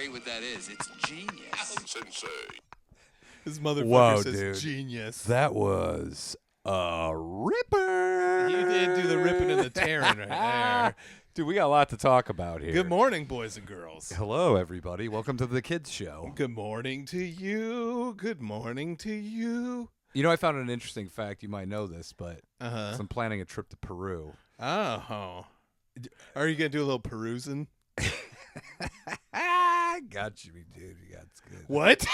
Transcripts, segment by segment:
great what that is. It's genius. Sensei. This motherfucker Whoa, says dude. genius. That was a ripper. You did do the ripping and the tearing right there. Dude, we got a lot to talk about here. Good morning, boys and girls. Hello, everybody. Welcome to the Kids Show. Good morning to you. Good morning to you. You know, I found an interesting fact. You might know this, but Uh-huh. I'm planning a trip to Peru. Oh. Are you going to do a little perusing? Got you, dude. You got good. What?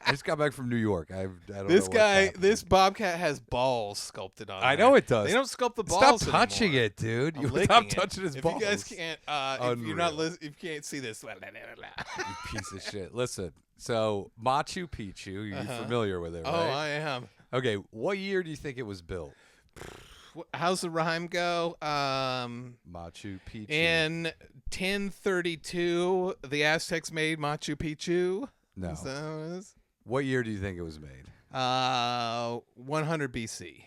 I just got back from New York. I don't know This what's guy, happening. this bobcat has balls sculpted on I there. know it does. They don't sculpt the Stop balls touching anymore. it, dude. I'm You licking stop it. touching his if balls. you guys can't, if you're not, Unreal. if you can't see this, You piece of shit. Listen, so Machu Picchu, you're familiar with it, right? Oh, I am. Okay, what year do you think it was built? How's the rhyme go? Machu Picchu. In 1032, the Aztecs made Machu Picchu. No. Is that how it is? What year do you think it was made? 100 BC.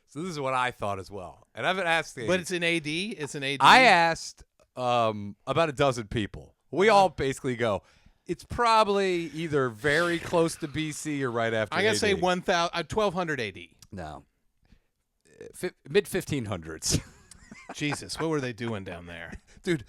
So this is what I thought as well. And I've been asking. But it's in AD? It's in AD? I asked about a dozen people. We all basically go, it's probably either very close to BC or right after I'm going to say AD. 1200 AD. No. Mid-1500s. Jesus, what were they doing down there? Dude,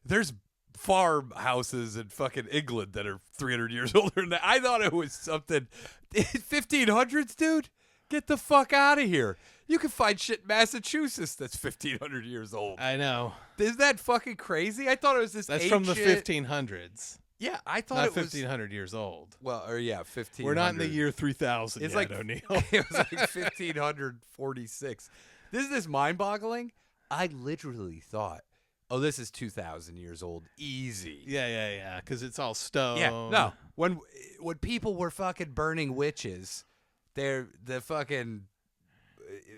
there's farmhouses in fucking England that are 300 years older than that. I thought it was something 1500s, dude. Get the fuck out of here. You can find shit in Massachusetts that's 1500 years old. I know. Isn't that fucking crazy? I thought it was this That's ancient... from the 1500s. Yeah, I thought Not it was 1500 years old. well, or yeah, 1500. We're not in the year 3000 It's yet, like O'Neill. It was like 1546. This is mind-boggling. I literally thought, oh, this is 2,000 years old. Easy. Yeah, because it's all stone. Yeah, no. When people were fucking burning witches, the fucking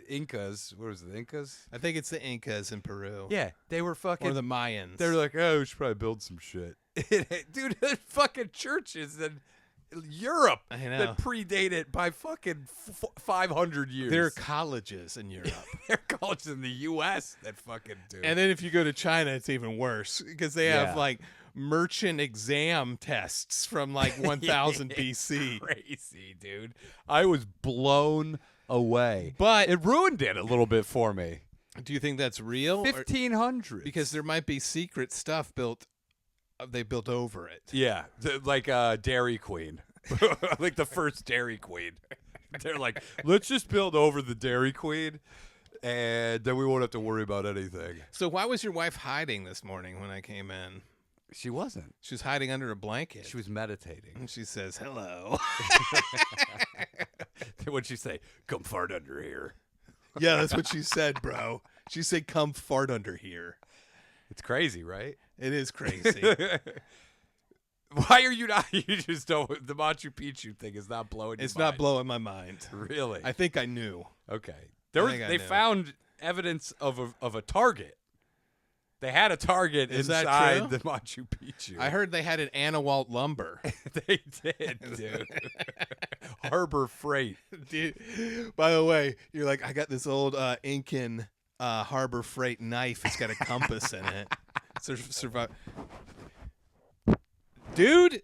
Incas, what was it, the Incas? I think it's the Incas in Peru. Yeah, they were fucking... Or the Mayans. They're like, oh, we should probably build some shit. Dude, there's fucking churches in Europe I know. that predate it by fucking 500 years. There are colleges in Europe. There are colleges in the U.S. that fucking do. And then if you go to China, it's even worse because they Yeah. have like merchant exam tests from like 1000 It's BC. crazy, dude. I was blown away. But It ruined it a little bit for me. do you think that's real? Or- 1500. because there might be secret stuff they built over it. Yeah, like Dairy Queen. Like the first Dairy Queen. They're like, let's just build over the Dairy Queen, and then we won't have to worry about anything. So why was your wife hiding this morning when I came in? She wasn't. She was hiding under a blanket. She was meditating. And she says, hello. What'd she say? Come fart under here. Yeah, that's what she said, bro. She said, come fart under here. It's crazy, right? It is crazy. Why are you not? You just don't. The Machu Picchu thing is not blowing your It's mind. not blowing my mind. Really? I think I knew. Okay. I They know. found evidence of a target. They had a target Is that inside true? the Machu Picchu. I heard they had an Anawalt lumber. They did, dude. Harbor Freight. Dude, by the way, you're like, I got this old Incan Harbor Freight knife. It's got a compass in it. Survive. Dude,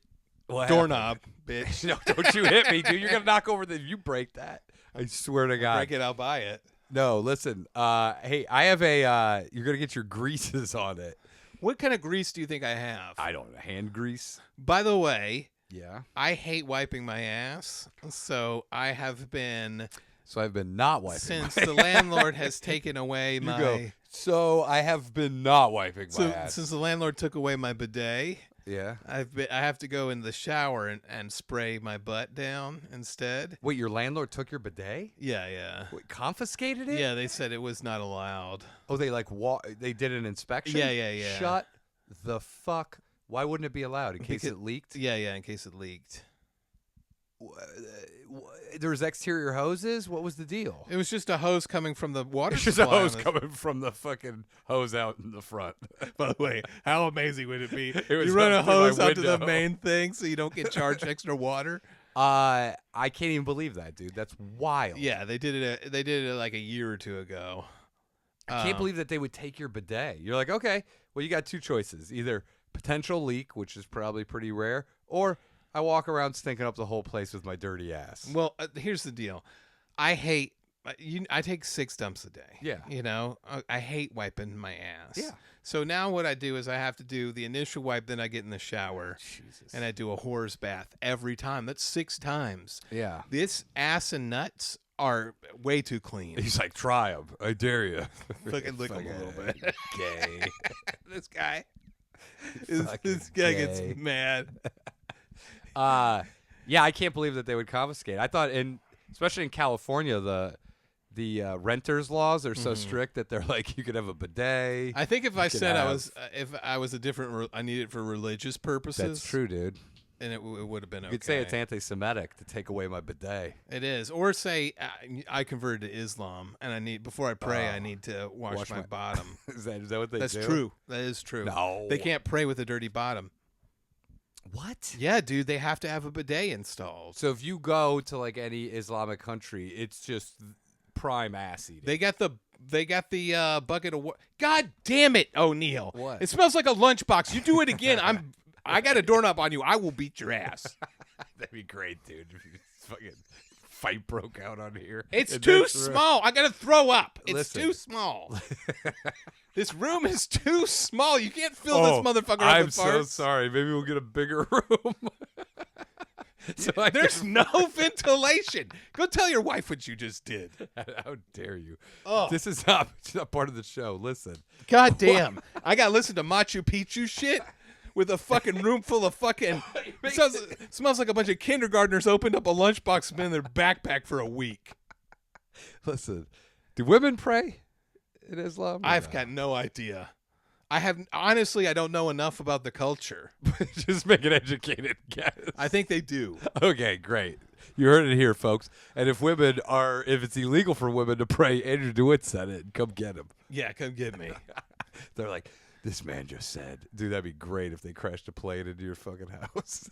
What doorknob, bitch. happened? No, don't you hit me, dude. You're going to knock over you break that. I swear to God. Break it, I'll buy it. No, listen. Hey, I have you're going to get your greases on it. What kind of grease do you think I have? I don't know. Hand grease? By the way, Yeah. I hate wiping my ass, so I have been So I've been not wiping since my the landlord has taken away You my. go, so I have been not wiping my ass. Since the landlord took away my bidet, Yeah. I have to go in the shower and spray my butt down instead. Wait, your landlord took your bidet? Yeah. Wait, confiscated it? Yeah, they said it was not allowed. Oh, they they did an inspection? Yeah. Shut the fuck. Why wouldn't it be allowed? In case Because- it leaked? Yeah, in case it leaked. There was exterior hoses? What was the deal? It was just a hose coming from the water It's just a supply on hose the- coming from the fucking hose out in the front. By the way, how amazing would it be? was You run a up through my hose out to the window. main thing so you don't get charged extra water. I can't even believe that, dude. That's wild. Yeah, they did it. They did it like a year or two ago. I can't believe that they would take your bidet. You're like, okay, well, you got two choices. Either potential leak, which is probably pretty rare, or I walk around stinking up the whole place with my dirty ass. Well, here's the deal. I hate. I take 6 dumps a day. Yeah. You know, I hate wiping my ass. Yeah. So now what I do is I have to do the initial wipe, then I get in the shower, Jesus. and I do a whore's bath every time. That's 6 times. Yeah. This ass and nuts are way too clean. He's like, try them. I dare you. Fucking lick 'em a little bit. Gay. This guy. Fucking This guy gay. gets mad. Yeah, I can't believe that they would confiscate. I thought, especially in California, the renters laws are so strict that they're like, you could have a bidet. I think if I could said have- if I was a different, I need it for religious purposes. That's true, dude. And it would have been okay. You could say it's anti-Semitic to take away my bidet. It is, or say I converted to Islam, and I need before I pray, I need to wash my bottom. Is that what they That's do? true. That is true. No. They can't pray with a dirty bottom. What? Yeah, dude, they have to have a bidet installed. So if you go to like any Islamic country, it's just prime ass eating. They got the bucket of God damn it, O'Neal. What? It smells like a lunchbox. You do it again, I got a doorknob on you. I will beat your ass. That'd be great, dude. If you fucking fight broke out on here. It's in too this room. small. I gotta throw up. It's Listen. too small. This room is too small. You can't fill this motherfucker up I'm with so farts. sorry. Maybe we'll get a bigger room. So I There's no ventilation. Go tell your wife what you just did. How dare you? Oh. This is not part of the show. Listen. God damn. I got to listen to Machu Picchu shit with a fucking room full of fucking... smells like a bunch of kindergartners opened up a lunchbox and been in their backpack for a week. Listen. Do women pray in Islam? or I've not? got no idea. Honestly, I don't know enough about the culture. Just make an educated guess. I think they do. Okay, great. You heard it here, folks. And if it's illegal for women to pray, Andrew DeWitt said it. Come get him. Yeah, come get me. They're like, this man just said. Dude, that'd be great if they crashed a plane into your fucking house.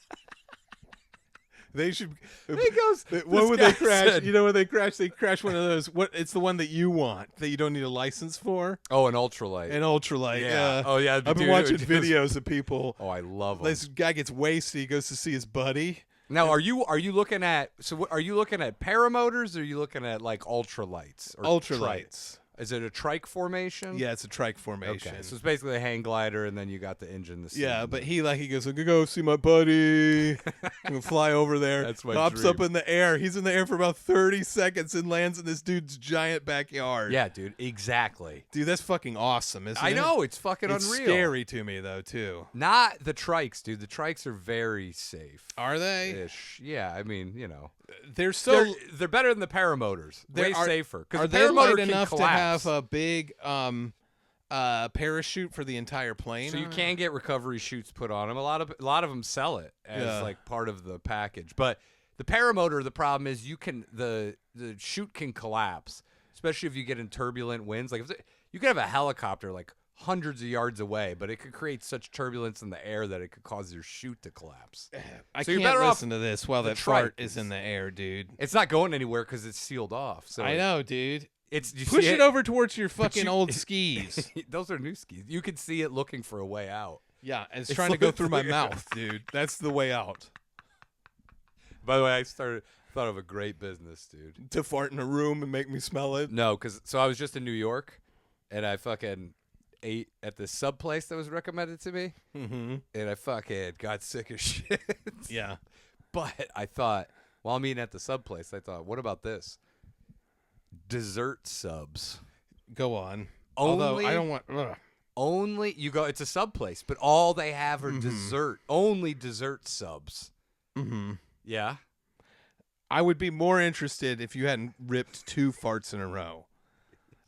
They should. He goes, What would guy they crash? said- You know when they crash? They crash one of those. It's the one that you want that you don't need a license for. Oh, an ultralight. An ultralight. Yeah. Oh, yeah, I've been dude, watching it just- videos of people. Oh, I love them. This guy gets wasted. He goes to see his buddy. Now, are you looking at are you looking at paramotors or are you looking at like ultralights? Or Ultralights. Is it a trike formation? Yeah, it's a trike formation. Okay, so it's basically a hang glider, and then you got the engine. The Yeah, seat. but he goes, I'm gonna go see my buddy. I'm gonna fly over there. That's my Hops dream. up in the air. He's in the air for about 30 seconds and lands in this dude's giant backyard. Yeah, dude, exactly. Dude, that's fucking awesome, isn't it? I know it's fucking It's unreal. scary to me though, too. Not the trikes, dude. The trikes are very safe. Are they? Ish. Yeah, I mean, you know, They're so they're better than the paramotors. Way safer. Are Because the they light paramotor can enough collapse. to have a big parachute for the entire plane? So you on it? can get recovery chutes put on them. A lot of them sell it as like part of the package. But the paramotor, the problem is the chute can collapse, especially if you get in turbulent winds. Like you could have a helicopter like hundreds of yards away, but it could create such turbulence in the air that it could cause your chute to collapse. I So you're can't better off listen to this while the that fart trike is in the air, dude. It's not going anywhere because it's sealed off. So I know, dude. It's you Push see it over towards your fucking you- old skis. Those are new skis. You can see it looking for a way out. Yeah, it's It's trying to go like- through my mouth, dude. That's the way out. By the way, I thought of a great business, dude. To fart in a room and make me smell it. No, so I was just in New York, and I fucking ate at this sub place that was recommended to me, Mm-hmm. and I fucking got sick as shit. Yeah. But I thought, while I'm eating at the sub place, I thought, what about this? Dessert subs. Go on. Although Only- I don't want. Only you go. It's a sub place, but all they have are dessert. Only dessert subs. Mm-hmm. Yeah. I would be more interested if you hadn't ripped 2 farts in a row.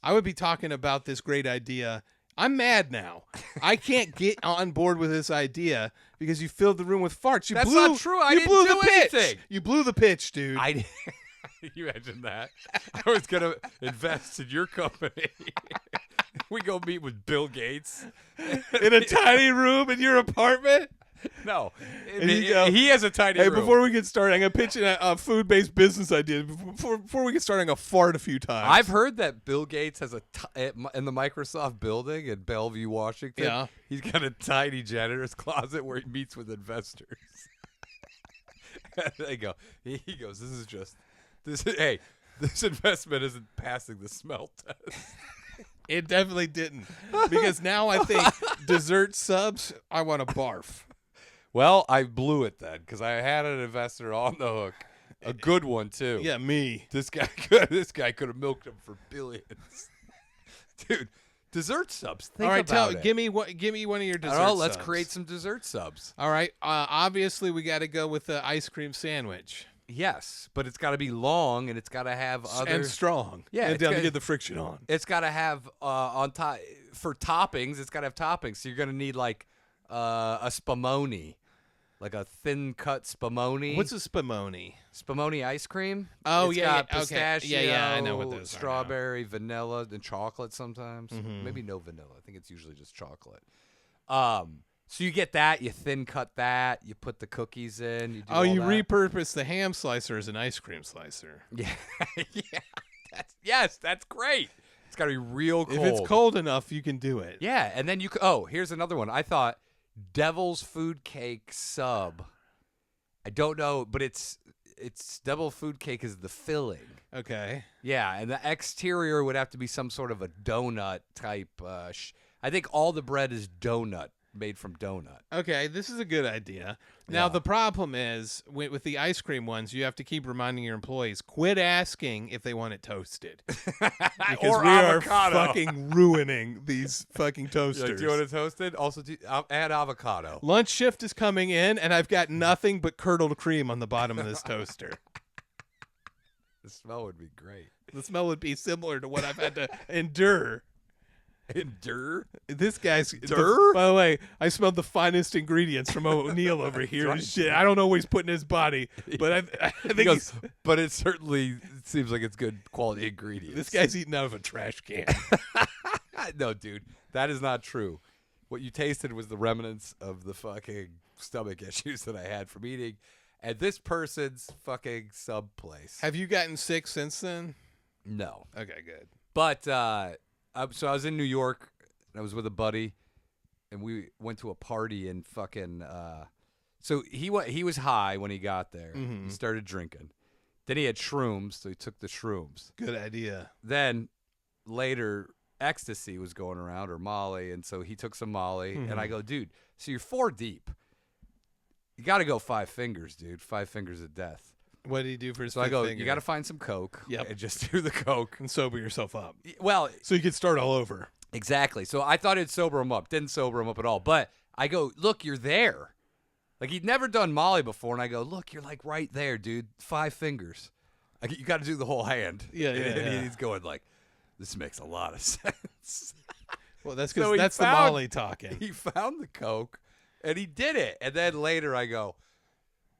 I would be talking about this great idea. I'm mad now. I can't get on board with this idea because you filled the room with farts. That's not true. I you didn't blew do the pitch. anything. You blew the pitch, dude. You imagine that? I was gonna invest in your company. We go meet with Bill Gates. In a tiny room in your apartment. No. And you go, he has a tiny hey, room. before we get started, I'm going to pitch a food-based business idea. Before we get started, I'm going to fart a few times. I've heard that Bill Gates has in the Microsoft building in Bellevue, Washington. Yeah. He's got a tiny janitor's closet where he meets with investors. They go. He goes. Hey, this investment isn't passing the smell test. It definitely didn't. Because now I think dessert subs, I want to barf. Well, I blew it then because I had an investor on the hook, a good one too. Yeah, me. This guy could have milked him for billions, dude. Dessert subs. Think All right, about it. give me one of your dessert Oh, subs. let's create some dessert subs. All right. Obviously, we got to go with the ice cream sandwich. Yes, but it's got to be long and it's got to have other And strong. Yeah, And it's down to gotta- get the friction on. It's got to have on top for toppings. It's got to have toppings. So you're gonna need like a spumoni, like a thin cut spumoni. What's a spumoni? Spumoni ice cream? Oh, It's yeah, got yeah, okay. pistachio, Yeah, I know what those are now. strawberry, vanilla, and chocolate sometimes. Mm-hmm. Maybe no vanilla. I think it's usually just chocolate. So you get that, you thin cut that, you put the cookies in. You do all You that. repurpose the ham slicer as an ice cream slicer. Yeah, yeah. That's great. It's got to be real cold. If it's cold enough, you can do it. Yeah, and then oh, here's another one. I thought Devil's Food Cake sub. I don't know, but it's Devil Food Cake is the filling. Okay. Yeah, and the exterior would have to be some sort of a donut type. I think all the bread is donut, made from donut. Okay, this is a good idea. Now, Yeah. the problem is, with the ice cream ones, you have to keep reminding your employees, quit asking if they want it toasted. Because Or we avocado. are fucking ruining these fucking toasters. Like, do you want it toasted? Also, add avocado. Lunch shift is coming in, and I've got nothing but curdled cream on the bottom of this toaster. The smell would be great. The smell would be similar to what I've had to endure. Endure? This guy's Dur? By the way, I smelled the finest ingredients from O'Neill over here. right. Shit, I don't know what he's putting in his body, but I think He goes, but it certainly seems like it's good quality ingredients. this guy's eating out of a trash can. No, dude, that is not true. What you tasted was the remnants of the fucking stomach issues that I had from eating at this person's fucking sub place. Have you gotten sick since then? No. Okay, good. But so I was in New York. And I was with a buddy, and we went to a party in fucking. So he was high when he got there. Mhm. He started drinking. Then he had shrooms, so he took the shrooms. Good idea. Then later, ecstasy was going around, or Molly, and so he took some Molly. And I go, dude, so you're 4 deep. You got to go 5 fingers, dude. 5 fingers of death. What did he do for his So I fifth go, finger? you got to find some Coke. Yep. And just do the Coke. and sober yourself up, Well, so you could start all over. exactly. So I thought it'd sober him up. Didn't sober him up at all. But I go, look, you're there. Like, he'd never done Molly before. And I go, look, you're like right there, dude. 5 fingers. You got to do the whole hand. Yeah, yeah, And yeah. he's going like, this makes a lot of sense. Well, that's So because he that's the found- Molly talking. He found the Coke, and he did it. And then later I go,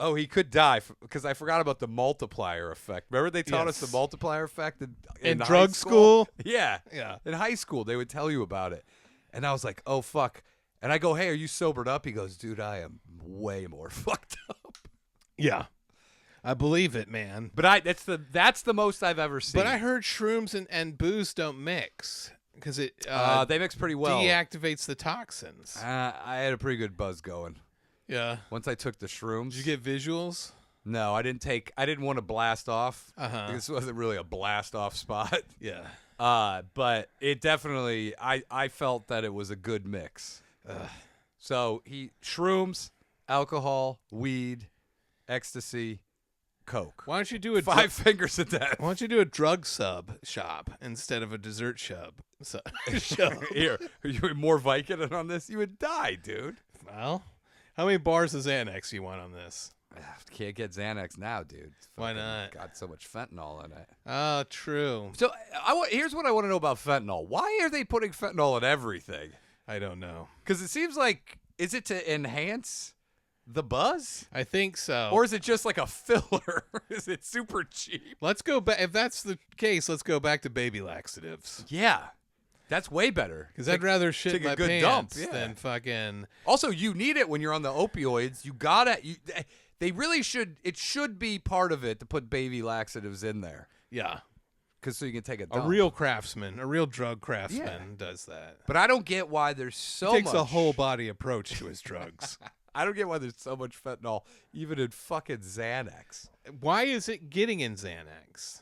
oh, he could die because I forgot about the multiplier effect. Remember they taught us Yes. the multiplier effect in In high drug school? Yeah. Yeah. In high school, they would tell you about it. And I was like, oh, fuck. And I go, hey, are you sobered up? He goes, dude, I am way more fucked up. Yeah, I believe it, man. But that's the most I've ever seen. But I heard shrooms and booze don't mix because it they mix pretty well. deactivates the toxins. I had a pretty good buzz going. Yeah. Once I took the shrooms. Did you get visuals? No, I didn't want to blast off. Uh-huh. This wasn't really a blast off spot. Yeah. But it definitely, I felt that it was a good mix. So shrooms, alcohol, weed, ecstasy, Coke. Why don't you do a 5 fingers of death. Why don't you do a drug sub shop instead of a dessert shop? Here, are you more Vicodin on this? You would die, dude. Well, how many bars of Xanax you want on this? Can't get Xanax now, dude. It's Why fucking not? Got so much fentanyl in it. Oh, true. So here's what I want to know about fentanyl. Why are they putting fentanyl in everything? I don't know. Because it seems like, is it to enhance the buzz? I think so. Or is it just like a filler? Is it super cheap? Let's go back. If that's the case, let's go back to baby laxatives. Yeah. That's way better. Because I'd rather shit take my a good pants dump, yeah. than fucking. Also, you need it when you're on the opioids. You gotta. They really should. It should be part of it to put baby laxatives in there. Yeah. Because so you can take a A dump. real craftsman, a real drug craftsman does that. But I don't get why there's so He takes much. a whole body approach to his drugs. I don't get why there's so much fentanyl, even in fucking Xanax. Why is it getting in Xanax?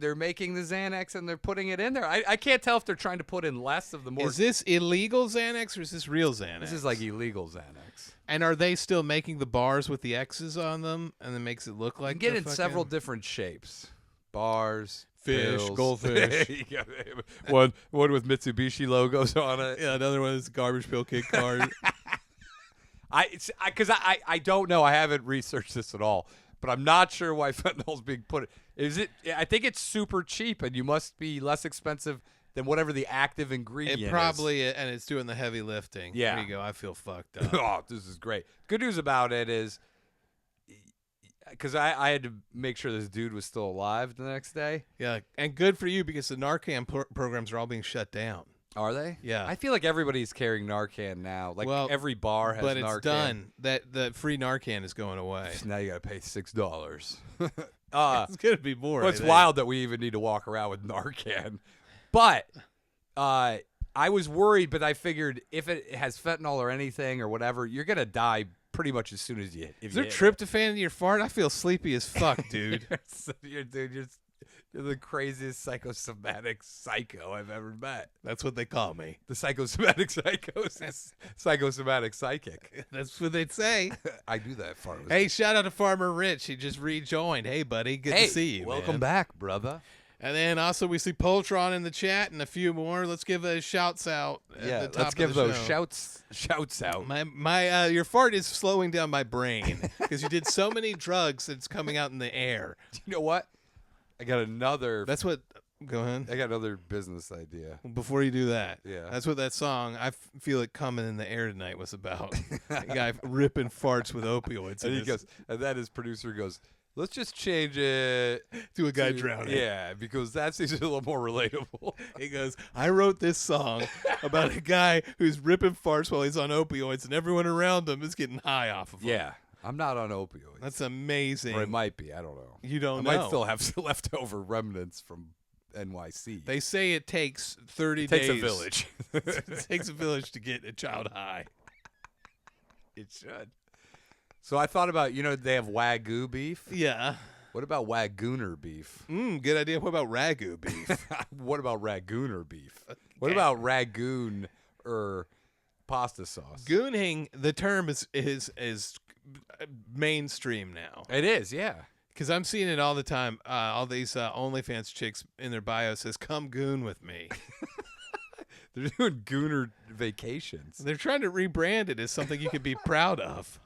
They're making the Xanax and they're putting it in there. I can't tell if they're trying to put in less of the more. Is this illegal Xanax or is this real Xanax? This is like illegal Xanax. And are they still making the bars with the X's on them and it makes it look like You can get they're in fucking several different shapes. Bars, fish, pills. goldfish. one with Mitsubishi logos on it. Yeah, another one is garbage pail kid card. Because I don't know. I haven't researched this at all, but I'm not sure why fentanyl's being put. Is it? I think it's super cheap, and you must be less expensive than whatever the active ingredient It probably and it's doing the heavy lifting. Yeah. There you go. I feel fucked up. Oh, this is great. Good news about it is, because I had to make sure this dude was still alive the next day. Yeah, and good for you because the Narcan programs are all being shut down. Are they? Yeah. I feel like everybody's carrying Narcan now. Like Well, every bar has But Narcan. it's done. That the free Narcan is going away. Now you got to pay $6. It's gonna be more. Well, I it's think. wild that we even need to walk around with Narcan. But I was worried, but I figured if it has fentanyl or anything or whatever, you're going to die pretty much as soon as you Is there tryptophan in your fart? I feel sleepy as fuck, dude. You're the craziest psychosomatic psycho I've ever met. That's what they call me. The psychosomatic psychosis. Psychosomatic psychic. That's what they'd say. I do that far. Hey, shout out to Farmer Rich. He just rejoined. Hey, buddy. Good to see you. Welcome man. back, brother. And then also we see Poltron in the chat and a few more. Let's give a shouts out. At the top let's give of the those show. shouts out. My your fart is slowing down my brain because you did so many drugs that it's coming out in the air. You know what? I got another. That's what. Go ahead. I got another business idea. Before you do that, Yeah. that's what that song "I Feel It Coming in the Air Tonight" was about. A guy ripping farts with opioids. And he goes, and then his producer goes, "Let's just change it to a guy drowning. Yeah, because that seems a little more relatable." He goes, I wrote this song about a guy who's ripping farts while he's on opioids, and everyone around him is getting high off of them. Yeah, I'm not on opioids. That's amazing. Or it might be. I don't know. You don't I know. might still have some leftover remnants from NYC. They say it takes 30 it takes days. a village. It takes a village to get a child high. It should. So I thought about, they have Wagyu beef. Yeah. What about Wagooner beef? Good idea. What about Ragu beef? What about Ragooner beef? What about Ragoon or pasta sauce? Gooning, the term is mainstream now. It is, yeah. Because I'm seeing it all the time. All these OnlyFans chicks in their bio says, come goon with me. They're doing Gooner vacations. They're trying to rebrand it as something you could be proud of.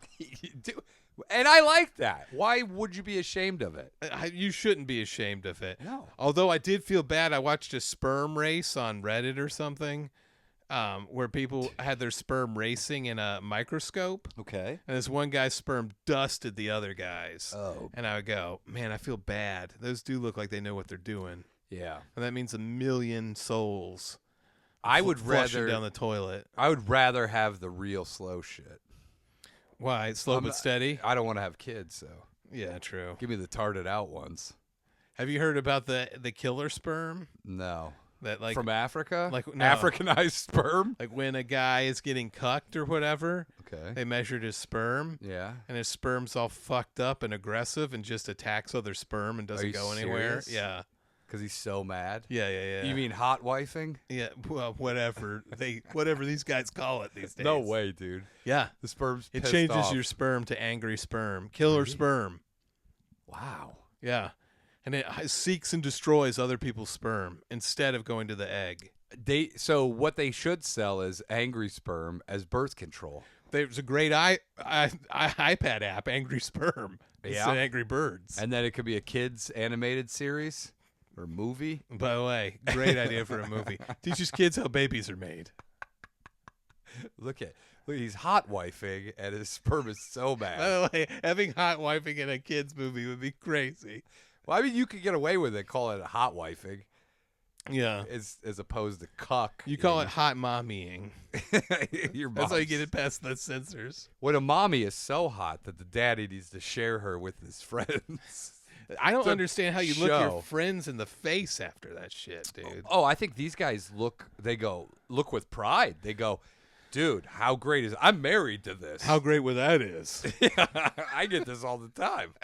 And I like that. Why would you be ashamed of it? You shouldn't be ashamed of it. No. Although I did feel bad. I watched a sperm race on Reddit or something where people had their sperm racing in a microscope. Okay. And this one guy's sperm dusted the other guy's. Oh. And I would go, man, I feel bad. Those do look like they know what they're doing. Yeah. And that means 1 million souls. I would flushing rather down the toilet. I would rather have the real slow shit. Why? Slow but steady? I don't want to have kids, so Yeah, true. give me the tarted out ones. Have you heard about the killer sperm? No. That like From Africa? like no. Africanized sperm? Like when a guy is getting cucked or whatever, Okay. they measured his sperm, Yeah. and his sperm's all fucked up and aggressive and just attacks other sperm and doesn't you go anywhere. serious? Yeah. Because he's so mad. Yeah. You mean hot wifing? Yeah, well, whatever these guys call it these days. No way, dude. Yeah. The sperm's It pissed changes off. your sperm to angry sperm. Killer sperm. Wow. Yeah. And it seeks and destroys other people's sperm instead of going to the egg. So what they should sell is angry sperm as birth control. There's a great iPad app, Angry Sperm. It's Yeah. Angry Birds. And then it could be a kids animated series or movie. By the way, great idea for a movie. Teaches kids how babies are made. Look, he's hot wifing and his sperm is so By bad. the way, having hot wifing in a kids movie would be crazy. Well, I mean, you could get away with it, call it hot wifing. Yeah. as opposed to cuck. You call it hot mommying. Your That's how you mom's- get it past the censors. When a mommy is so hot that the daddy needs to share her with his friends. I don't To understand how you look show. your friends in the face after that shit, dude. Oh, I think these guys look with pride. They go, dude, how great is it? I'm married to this. How great what that is. I get this all the time.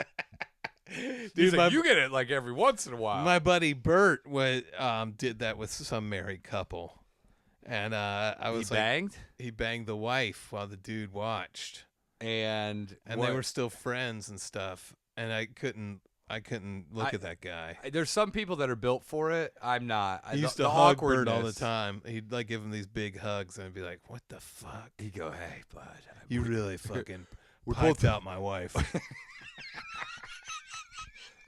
Dude, He's like, you get it like every once in a while. my buddy Bert did that with some married couple. And I was he banged the wife while the dude watched. and They were still friends and stuff. And I couldn't look at that guy. There's some people that are built for it. I'm not. He used to the hug Bert all the awkwardness. time. He'd like give him these big hugs and I'd be like, "What the fuck? He'd go, hey, bud. You really fucking we're piped both- out my wife."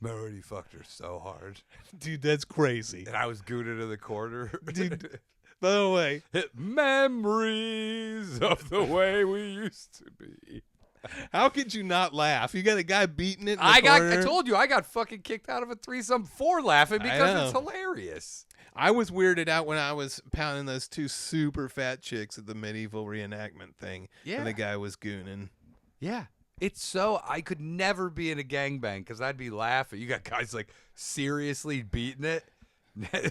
Already fucked her so hard. Dude, that's crazy. And I was gooning in the corner. Dude, by the way, Memories of the way we used to be. how could you not laugh? You got a guy beating it in the I corner. told you, I got fucking kicked out of a threesome for laughing because it's know. hilarious. I was weirded out when I was pounding those two super fat chicks at the medieval reenactment thing. Yeah. And the guy was gooning. Yeah. It's so, I could never be in a gangbang because I'd be laughing. You got guys like seriously beating it,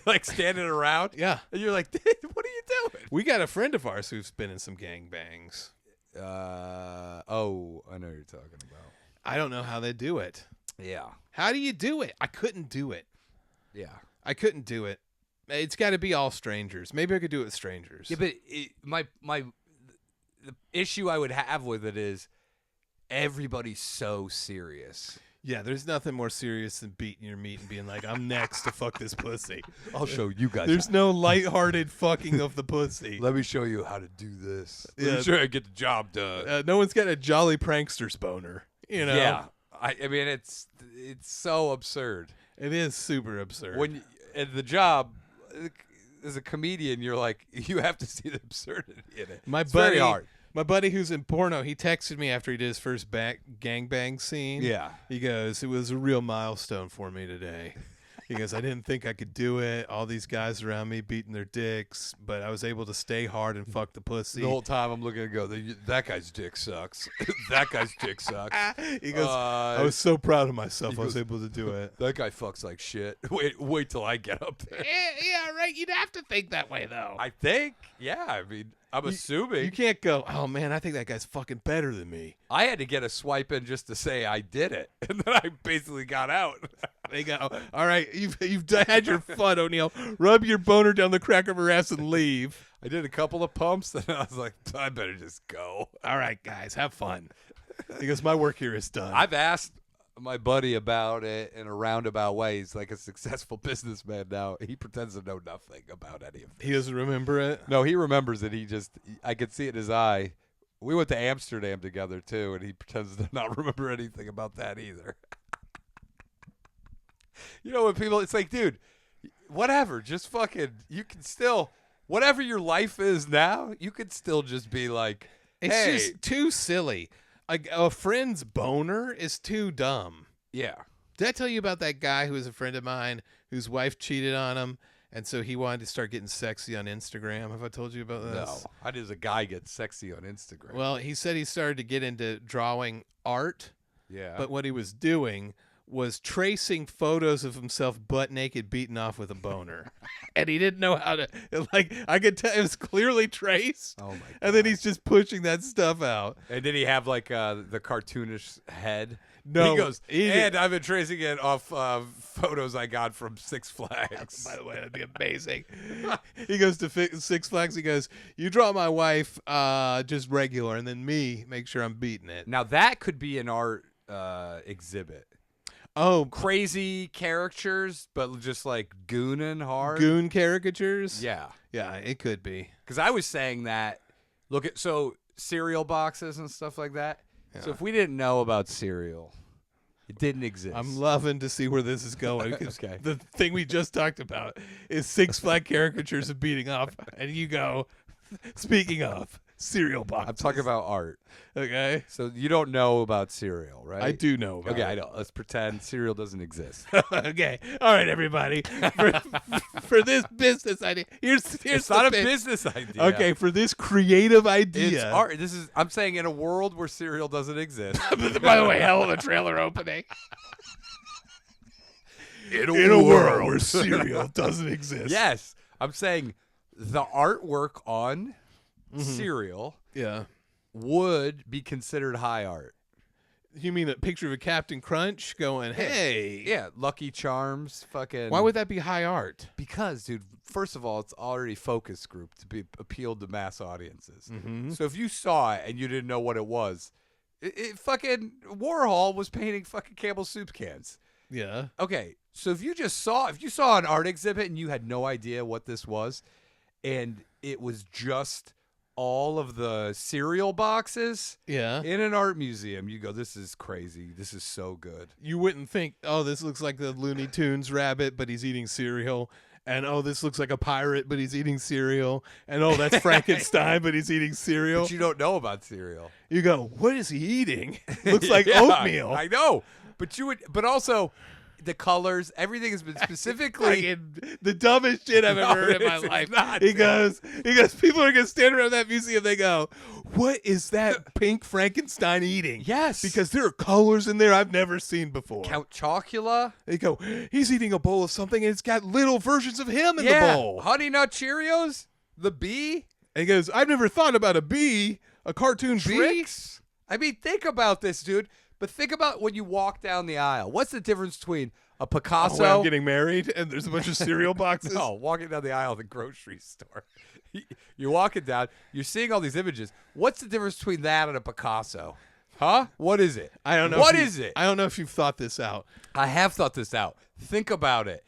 like standing around. Yeah. And you're like, dude, what are you doing? We got a friend of ours who's been in some gangbangs. Oh, I know what you're talking about. I don't know how they do it. Yeah. How do you do it? I couldn't do it. Yeah. I couldn't do it. It's got to be all strangers. Maybe I could do it with strangers. Yeah, but the issue I would have with it is everybody's so serious. Yeah, there's nothing more serious than beating your meat and being like, I'm next to fuck this pussy. I'll show you guys. There's no lighthearted fucking of the pussy. Let me show you how to do this. Let Yeah. me show you how to get the job done. No one's got a jolly prankster's boner. You know? Yeah. I mean, it's so absurd. It is super absurd. When you, at the job, as a comedian, you're like, you have to see the absurdity in it. It's very hard. My buddy who's in porno, he texted me after he did his first gangbang scene. Yeah. He goes, it was a real milestone for me today. He goes, I didn't think I could do it. All these guys around me beating their dicks, but I was able to stay hard and fuck the pussy. The whole time I'm looking to go, that guy's dick sucks. That guy's dick sucks. He goes, I was so proud of myself. I was goes, able to do it. That guy fucks like shit. Wait till I get up there. Yeah, right. You'd have to think that way, though. I think, yeah. I mean, I'm assuming. You can't go, oh, man, I think that guy's fucking better than me. I had to get a swipe in just to say I did it, and then I basically got out. They go, all right, you've had your fun, O'Neill. Rub your boner down the crack of her ass and leave. I did a couple of pumps, and I was like, I better just go. All right, guys, have fun. Because my work here is done. I've asked my buddy about it in a roundabout way. He's like a successful businessman now. He pretends to know nothing about any of this. He doesn't remember it? No, he remembers it. I could see it in his eye. We went to Amsterdam together, too, and he pretends to not remember anything about that either. You know, when people, it's like, dude, whatever, just fucking, you can still, whatever your life is now, you could still just be like, It's hey. just too silly. Like, a friend's boner is too dumb. Yeah. Did I tell you about that guy who was a friend of mine whose wife cheated on him, and so he wanted to start getting sexy on Instagram? Have I told you about this? No. How does a guy get sexy on Instagram? Well, he said he started to get into drawing art, yeah. but what he was doing was tracing photos of himself butt naked beaten off with a boner. And he didn't know how to, like, I could tell it was clearly traced. Oh, my God. And then he's just pushing that stuff out. And did he have, like, the cartoonish head? No. He goes, he didn't. and I've been tracing it off photos I got from Six Flags. By the way, that'd be amazing. He goes to Six Flags. He goes, you draw my wife just regular, and then me, make sure I'm beating it. Now, that could be an art exhibit. Oh, Crazy caricatures, but just like gooning hard. goon caricatures? Yeah. Yeah, it could be. Because I was saying that, look at, so cereal boxes and stuff like that. Yeah. So if we didn't know about cereal, it didn't exist. I'm loving to see where this is going. 'Cause Okay. the thing we just talked about is Six Flag caricatures of beating off. And you go, speaking of, cereal boxes. I'm talking about art. Okay. So you don't know about cereal, right? I do know about Okay, it. I know. Let's pretend cereal doesn't exist. Okay. All right, everybody. For this business idea, here's It's the not a pitch. business idea. Okay, for this creative idea. It's art. I'm saying in a world where cereal doesn't exist. By the way, hell of a trailer opening. In a world where cereal doesn't exist. Yes. I'm saying the artwork on cereal Yeah. would be considered high art. You mean a picture of a Captain Crunch going, hey. Yeah, Lucky Charms, fucking. Why would that be high art? Because, dude, first of all, it's already focus group to be appealed to mass audiences. Mm-hmm. So if you saw it and you didn't know what it was, it fucking Warhol was painting fucking Campbell soup cans. Yeah. Okay, so if you saw an art exhibit and you had no idea what this was, and it was just all of the cereal boxes Yeah. in an art museum, you go, this is crazy. This is so good. You wouldn't think, oh, this looks like the Looney Tunes rabbit, but he's eating cereal. And, oh, this looks like a pirate, but he's eating cereal. And, oh, that's Frankenstein, but he's eating cereal. But you don't know about cereal. You go, what is he eating? Looks like Yeah, oatmeal. I know. But also the colors, everything has been specifically. Fucking the dumbest shit I've ever heard in my it's life. not, He dude. goes, people are going to stand around that museum. They go, what is that pink Frankenstein eating? Yes. Because there are colors in there I've never seen before. Count Chocula. They go, he's eating a bowl of something and it's got little versions of him in the Yeah. bowl. Honey Nut Cheerios. The bee. And he goes, I've never thought about a bee, a cartoon bee. Tricks. I mean, think about this, dude. But think about when you walk down the aisle. What's the difference between a Picasso? When I'm getting married and there's a bunch of cereal boxes. No, walking down the aisle of the grocery store. You're walking down. You're seeing all these images. What's the difference between that and a Picasso? Huh? What is it? I don't know. What is it? I don't know if you've thought this out. I have thought this out. Think about it.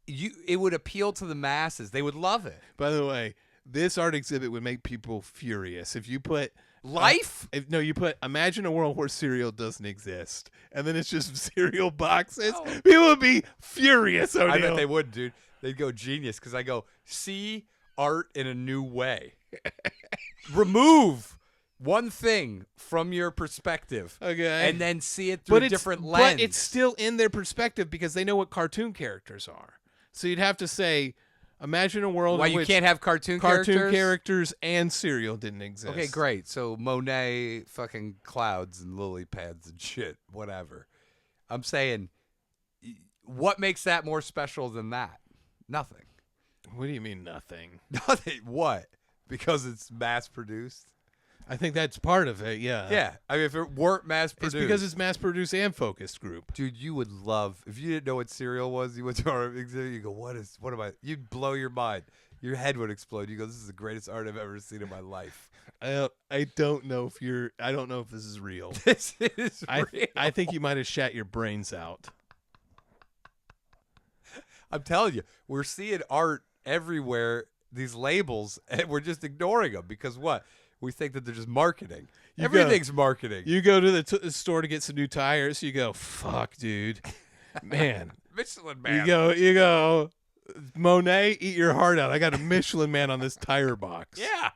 It would appeal to the masses. They would love it. By the way, this art exhibit would make people furious if you put Life? you put imagine a world where cereal doesn't exist, and then it's just cereal boxes. Oh. People would be furious. I bet O'Neill. they would, dude. They'd go genius because I go, see art in a new way. Remove one thing from your perspective. Okay. And then see it through a different lens. But it's still in their perspective because they know what cartoon characters are. So you'd have to say, imagine a world Why in you which can't have cartoon characters and cereal didn't exist. Okay, great. So Monet, fucking clouds and lily pads and shit, whatever. I'm saying, what makes that more special than that? Nothing. What do you mean nothing? Nothing. What? Because it's mass produced? I think that's part of it, yeah. Yeah. I mean, if it weren't mass produced. It's because it's mass produced and focus group. Dude, you would love, if you didn't know what cereal was, you went to our exhibit, you go, what am I? You'd blow your mind. Your head would explode. You go, this is the greatest art I've ever seen in my life. I don't know if this is real. This is real. I think you might have shat your brains out. I'm telling you, we're seeing art everywhere, these labels, and we're just ignoring them because what? We think that they're just marketing. Everything's marketing. You go to the store to get some new tires. You go, fuck, dude. Man. Michelin Man. You go, Monet, eat your heart out. I got a Michelin Man on this tire box. Yeah,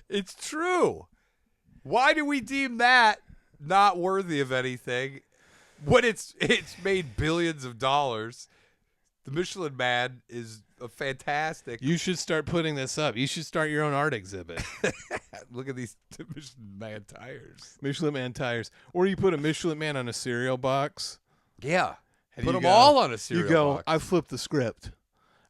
it's true. Why do we deem that not worthy of anything when it's made billions of dollars? The Michelin Man is a fantastic. You should start putting this up. You should start your own art exhibit. Look at these Michelin Man tires. Michelin Man tires. Or you put a Michelin Man on a cereal box. Yeah. And Put you them go- all on a cereal You go, box. I flipped the script.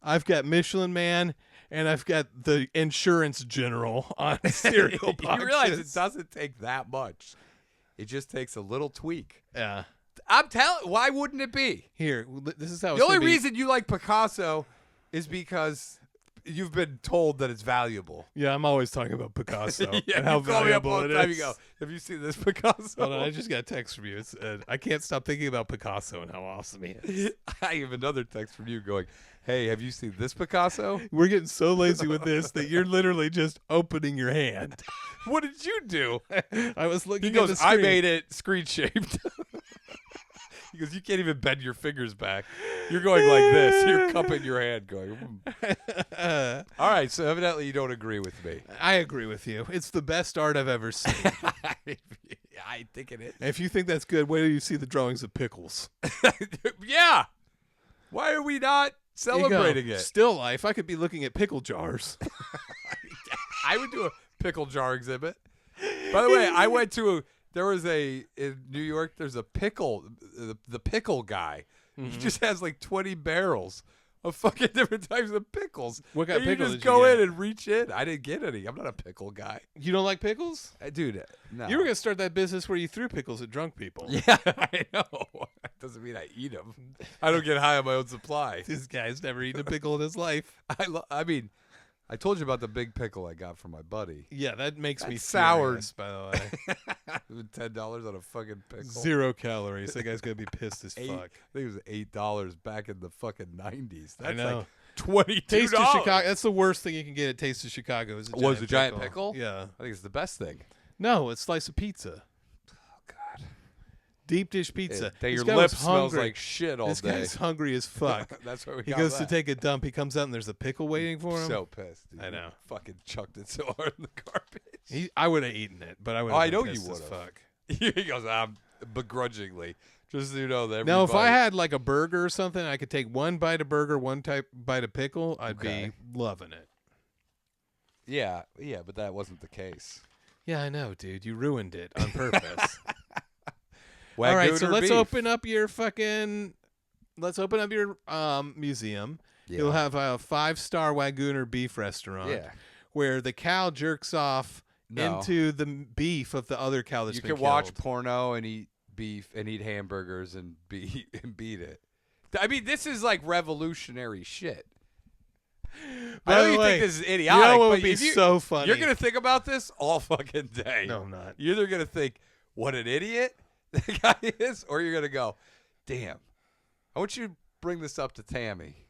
I've got Michelin Man and I've got the Insurance General on cereal boxes. You realize it doesn't take that much. It just takes a little tweak. Yeah. I'm telling. Why wouldn't it be? Here, this is how The only reason you like Picasso is because you've been told that it's valuable. Yeah, I'm always talking about Picasso Yeah, and how you call me up valuable all it the time. is. You go, have you seen this Picasso? Hold on, I just got a text from you. It's, I can't stop thinking about Picasso and how awesome he is. I have another text from you going, hey, have you seen this Picasso? We're getting so lazy with this that you're literally just opening your hand. What did you do? I was looking He at goes, the screen. I made it screen shaped. Because you can't even bend your fingers back. You're going like this. You're cupping your hand going. All right, so evidently you don't agree with me. I agree with you. It's the best art I've ever seen. I think it is. If you think that's good, wait till you see the drawings of pickles. Yeah. Why are we not celebrating it? Still life. I could be looking at pickle jars. I would do a pickle jar exhibit. By the way, I went to in New York, there's a pickle, the pickle guy. Mm-hmm. He just has like 20 barrels of fucking different types of pickles. What kind of pickle You did just you go get? in and reach in. I didn't get any. I'm not a pickle guy. You don't like pickles? Dude, no. You were going to start that business where you threw pickles at drunk people. Yeah, I know. That doesn't mean I eat them. I don't get high on my own supply. This guy's never eaten a pickle in his life. I mean, I told you about the big pickle I got from my buddy. Yeah, that makes me soured. furious, by the way. $10 on a fucking pickle. 0 calories. That guy's going to be pissed as fuck. I think it was $8 back in the fucking 90s. That's I know. like $22. Taste of Chicago. That's the worst thing you can get at Taste of Chicago. Is a giant pickle? Yeah. I think it's the best thing. No, it's a slice of pizza. Oh, God. Deep dish pizza. Your This guy lip was smells hungry. like shit all This day. guy's hungry as fuck. That's why we He got goes that. to take a dump. He comes out and there's a pickle waiting for him. So pissed. Dude. I know. Fucking chucked it so hard in the garbage. I would have eaten it, but I would. I know you would would've. Fuck. He goes, begrudgingly. Just so you know that. Now, if I had like a burger or something, I could take one bite of burger, bite of pickle. I'd Okay. be loving it. Yeah, but that wasn't the case. Yeah, I know, dude. You ruined it on purpose. Wagyu All right, so or let's beef? open up your museum. Yeah. You'll have a 5-star Wagyu beef restaurant. Yeah. Where the cow jerks off No. into the beef of the other cow that's You been can killed. watch porno and eat beef and eat hamburgers and beat it. I mean, this is like revolutionary shit. By I know the you way, think this is you idiotic, know what but would be if you, so funny? you're gonna think about this all fucking day. No, I'm not. You're either gonna think, "What an idiot that guy is," or you're gonna go, "Damn, I want you to bring this up to Tammy.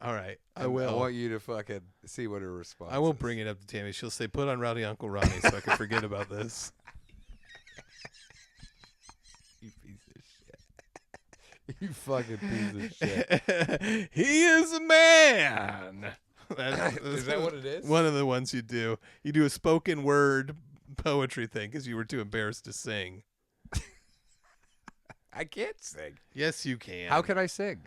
All right, I And will. I want you to fucking see what her response. I won't is. bring it up to Tammy. She'll say, "Put on Rowdy Uncle Ronnie," so I can forget about this. You piece of shit. You fucking piece of shit. He is a man. Is that what it is? One of the ones you do. You do a spoken word poetry thing because you were too embarrassed to sing. I can't sing. Yes, you can. How can I sing?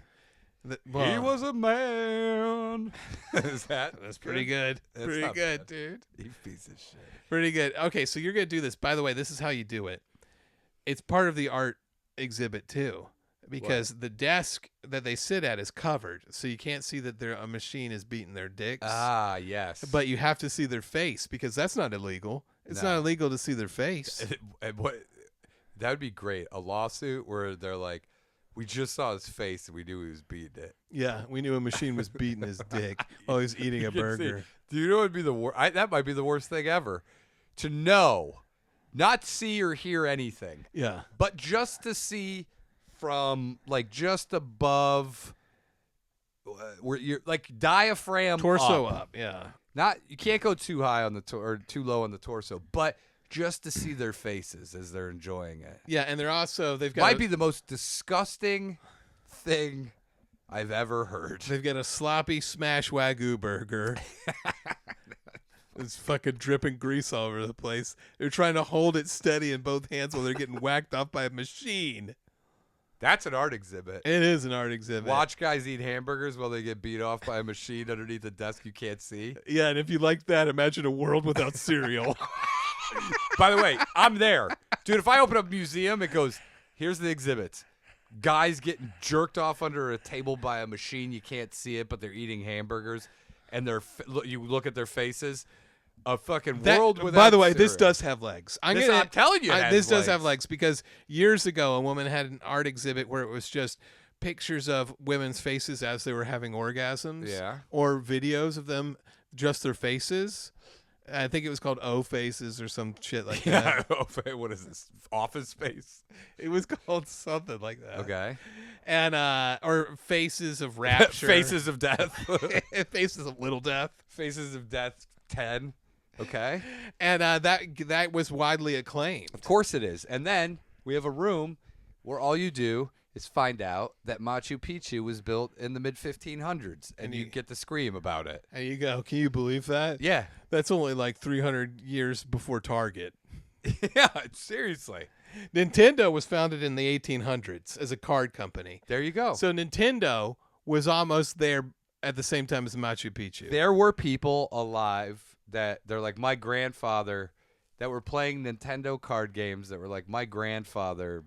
He Well, was a man. That's pretty good. That's Pretty not good, bad. dude. You piece of shit. Pretty good. Okay, so you're going to do this. By the way, this is how you do it. It's part of the art exhibit, too, because the desk that they sit at is covered, so you can't see that a machine is beating their dicks. Ah, yes. But you have to see their face because that's not illegal. It's No. not illegal to see their face. And what? That would be great. A lawsuit where they're like, we just saw his face and we knew he was beating it. Yeah, we knew a machine was beating his dick while he was eating You a can burger. see. Do you know what would be the worst? That might be the worst thing ever. To know, not see or hear anything, Yeah. but just to see from like just above where you're like diaphragm Torso up. up, yeah. Not you can't go too high on the or too low on the torso, but just to see their faces as they're enjoying it. Yeah, and they've got Might be the most disgusting thing I've ever heard. they've got a sloppy smash Wagyu burger. It's fucking dripping grease all over the place. They're trying to hold it steady in both hands while they're getting whacked off by a machine. That's an art exhibit. It is an art exhibit. Watch guys eat hamburgers while they get beat off by a machine underneath a desk you can't see. Yeah, and if you like that, imagine a world without cereal. By the way, I'm there. Dude, if I open up a museum, it goes, here's the exhibits. Guys getting jerked off under a table by a machine. You can't see it, but they're eating hamburgers. And you look at their faces. A fucking world without By the way, this cereal. does have legs. I'm telling you, it has this does have legs. legs because years ago, a woman had an art exhibit where it was just pictures of women's faces as they were having orgasms. Yeah. Or videos of them, just their faces. I think it was called O Faces or some shit like that. Yeah. What is this? Office Space? It was called something like that. Okay. And or Faces of Rapture. Faces of Death. Faces of Little Death. Faces of Death 10. Okay. And that was widely acclaimed. Of course it is. And then we have a room where all you do is find out that Machu Picchu was built in the mid-1500s, and you get to scream about it. There you go. Can you believe that? Yeah. That's only like 300 years before Target. Yeah, seriously. Nintendo was founded in the 1800s as a card company. There you go. So Nintendo was almost there at the same time as Machu Picchu. There were people alive that they're like my grandfather that were playing Nintendo card games that were like my grandfather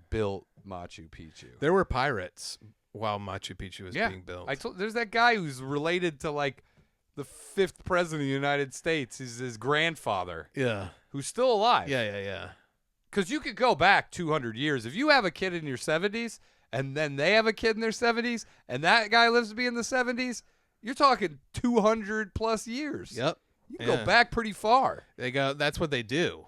built Machu Picchu. There were pirates while Machu Picchu was being built. There's that guy who's related to like the 5th president of the United States. He's his grandfather. Yeah. Who's still alive. Yeah. Because you could go back 200 years. If you have a kid in your 70s and then they have a kid in their 70s and that guy lives to be in the 70s, you're talking 200 plus years. Yep. You can go back pretty far. That's what they do.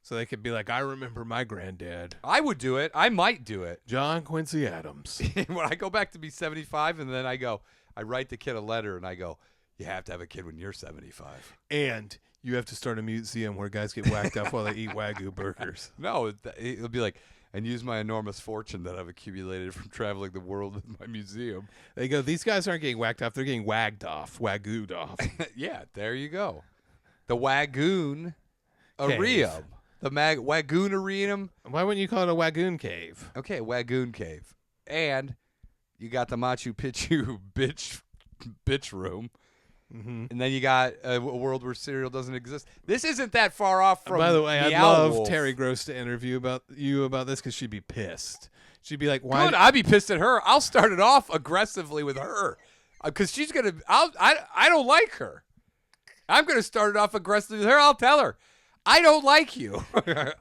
So they could be like, I remember my granddad. I would do it. I might do it. John Quincy Adams. When I go back to be 75 and then I write the kid a letter and I go, you have to have a kid when you're 75. And you have to start a museum where guys get whacked off while they eat Wagyu burgers. No, it'll be like, and use my enormous fortune that I've accumulated from traveling the world in my museum. They go, these guys aren't getting whacked off. They're getting wagged off, waggooed off. Yeah, there you go. The Wagoon Cave. Areum. The Wagoon Areum. Why wouldn't you call it a Wagoon Cave? Okay, Wagoon Cave. And you got the Machu Picchu bitch room. Mm-hmm. And then you got a world where cereal doesn't exist. This isn't that far off from. By the way, I'd Meow love Wolf. Terry Gross to interview about this because she'd be pissed. She'd be like, "Why?" Good, I'd be pissed at her. I'll start it off aggressively with her because she's gonna. I don't like her. I'm gonna start it off aggressively with her. I'll tell her, I don't like you.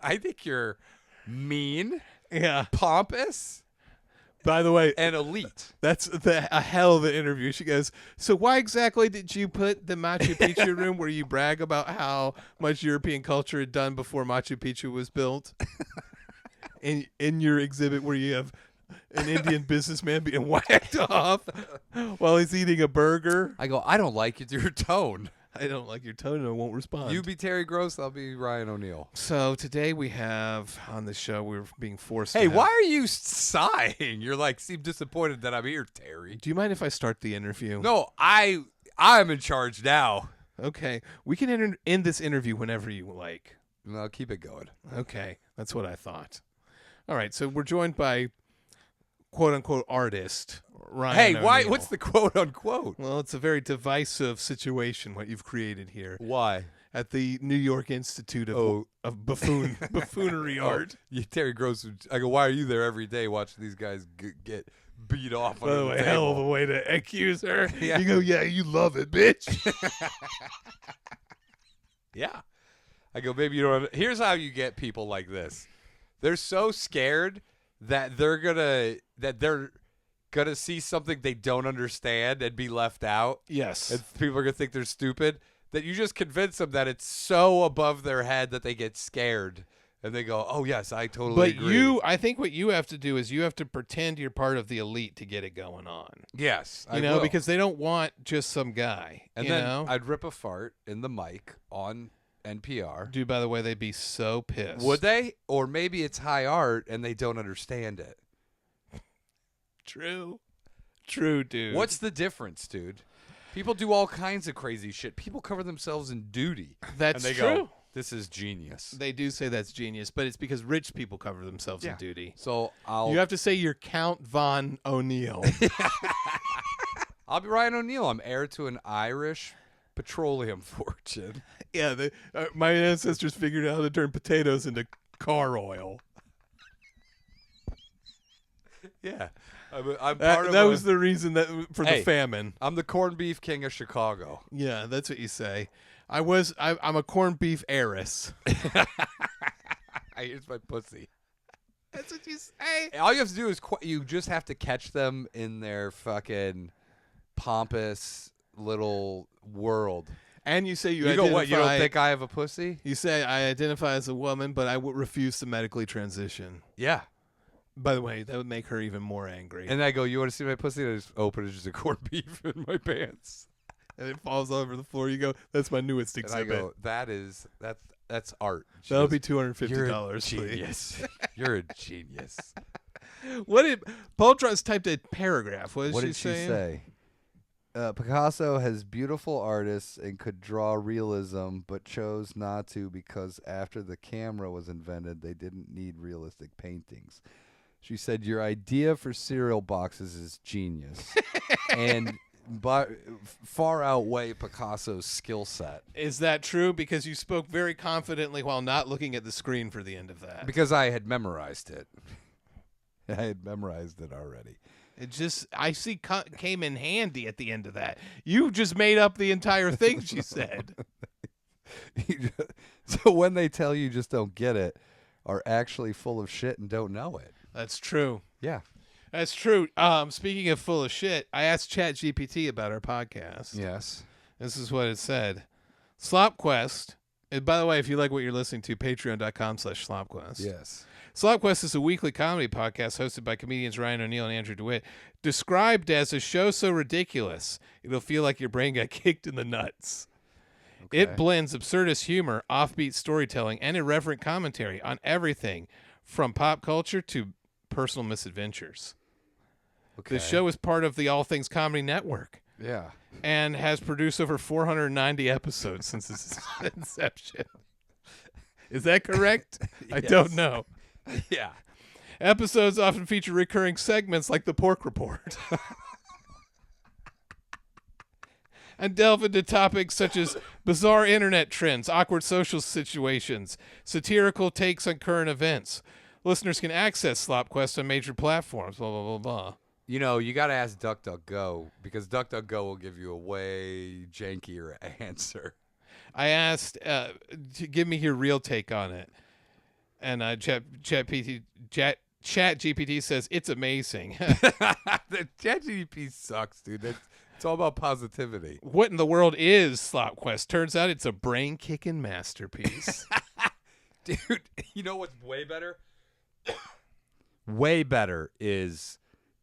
I think you're mean, Yeah. pompous, By the way, and elite. that's a hell of an interview. She goes, "So why exactly did you put the Machu Picchu room where you brag about how much European culture had done before Machu Picchu was built, in your exhibit where you have an Indian businessman being whacked off while he's eating a burger?" I go, I don't like your tone. I don't like your tone and I won't respond. You be Terry Gross, I'll be Ryan O'Neal. So today we have on the show, we're being forced Hey, to have- why are you sighing? You're like, seem disappointed that I'm here, Terry. Do you mind if I start the interview? No, I'm in charge now. Okay. We can end this interview whenever you like. No, keep it going. Okay. That's what I thought. All right. So we're joined by quote unquote artist Ryan. Hey, why? O'Neal. What's the quote unquote? Well, it's a very divisive situation what you've created here Why? at the New York Institute of buffoonery art. You, Terry Gross. I go, why are you there every day watching these guys get beat off? By the way, hell of a way to accuse her. Yeah. You go, yeah, you love it, bitch. Yeah. I go, maybe you don't. Here's how you get people like this. They're so scared that they're gonna see something they don't understand and be left out. Yes. And people are gonna think they're stupid. That you just convince them that it's so above their head that they get scared and they go, "Oh yes, I totally agree." I think what you have to do is you have to pretend you're part of the elite to get it going on. Yes, You know, because they don't want just some guy. and you then know? I'd rip a fart in the mic on NPR. Dude, by the way, they'd be so pissed. Would they? Or maybe it's high art and they don't understand it. True, dude. What's the difference, dude? People do all kinds of crazy shit. People cover themselves in duty. That's and they true. Go, this is genius. They do say that's genius, but it's because rich people cover themselves in duty. So You have to say you're Count Von O'Neill. I'll be Ryan O'Neal. I'm heir to an Irish petroleum fortune. Yeah, my ancestors figured out how to turn potatoes into car oil. Yeah. I'm part of that was the reason for the famine. I'm the corned beef king of Chicago. Yeah, that's what you say. I'm a corned beef heiress. Here's my pussy. That's what you say. All you have to do is you just have to catch them in their fucking pompous little world. And you say you go, identify, what, you don't think I have a pussy? You say I identify as a woman, but I refuse to medically transition. Yeah. By the way, that would make her even more angry. And I go, you want to see my pussy? And I just open it, just a corned beef in my pants. And it falls all over the floor. You go, that's my newest And exhibit. I go, that's art. She That'll goes, be $250, You're a please. genius. You're a genius. What did Poltron's typed a paragraph? What What she did she saying? say? Picasso has beautiful artists and could draw realism, but chose not to because after the camera was invented, they didn't need realistic paintings. She said, your idea for cereal boxes is genius and far outweigh Picasso's skill set. Is that true? Because you spoke very confidently while not looking at the screen for the end of that. Because I had memorized it. I had memorized it already. It just, I see, came in handy at the end of that. You just made up the entire thing she said. So when they tell you just don't get it, are actually full of shit and don't know it. That's true. Yeah. That's true. Speaking of full of shit, I asked ChatGPT about our podcast. Yes. This is what it said. SlopQuest, and by the way, if you like what you're listening to, patreon.com/SlopQuest. Yes. SlopQuest is a weekly comedy podcast hosted by comedians Ryan O'Neal and Andrew DeWitt, described as a show so ridiculous it'll feel like your brain got kicked in the nuts. Okay. It blends absurdist humor, offbeat storytelling, and irreverent commentary on everything from pop culture to personal misadventures. Okay. The show is part of the All Things Comedy Network Yeah. and has produced over 490 episodes since its inception. Is that correct? I don't know. Yeah. Episodes often feature recurring segments like the Pork Report and delve into topics such as bizarre internet trends, awkward social situations, satirical takes on current events. Listeners can access SlopQuest on major platforms, blah, blah, blah, blah. You know, you got to ask DuckDuckGo because DuckDuckGo will give you a way jankier answer. I asked to give me your real take on it. And ChatGPT says it's amazing. The ChatGPT sucks, dude. It's all about positivity. What in the world is SlopQuest? Turns out it's a brain-kicking masterpiece. Dude, you know what's way better? Way better is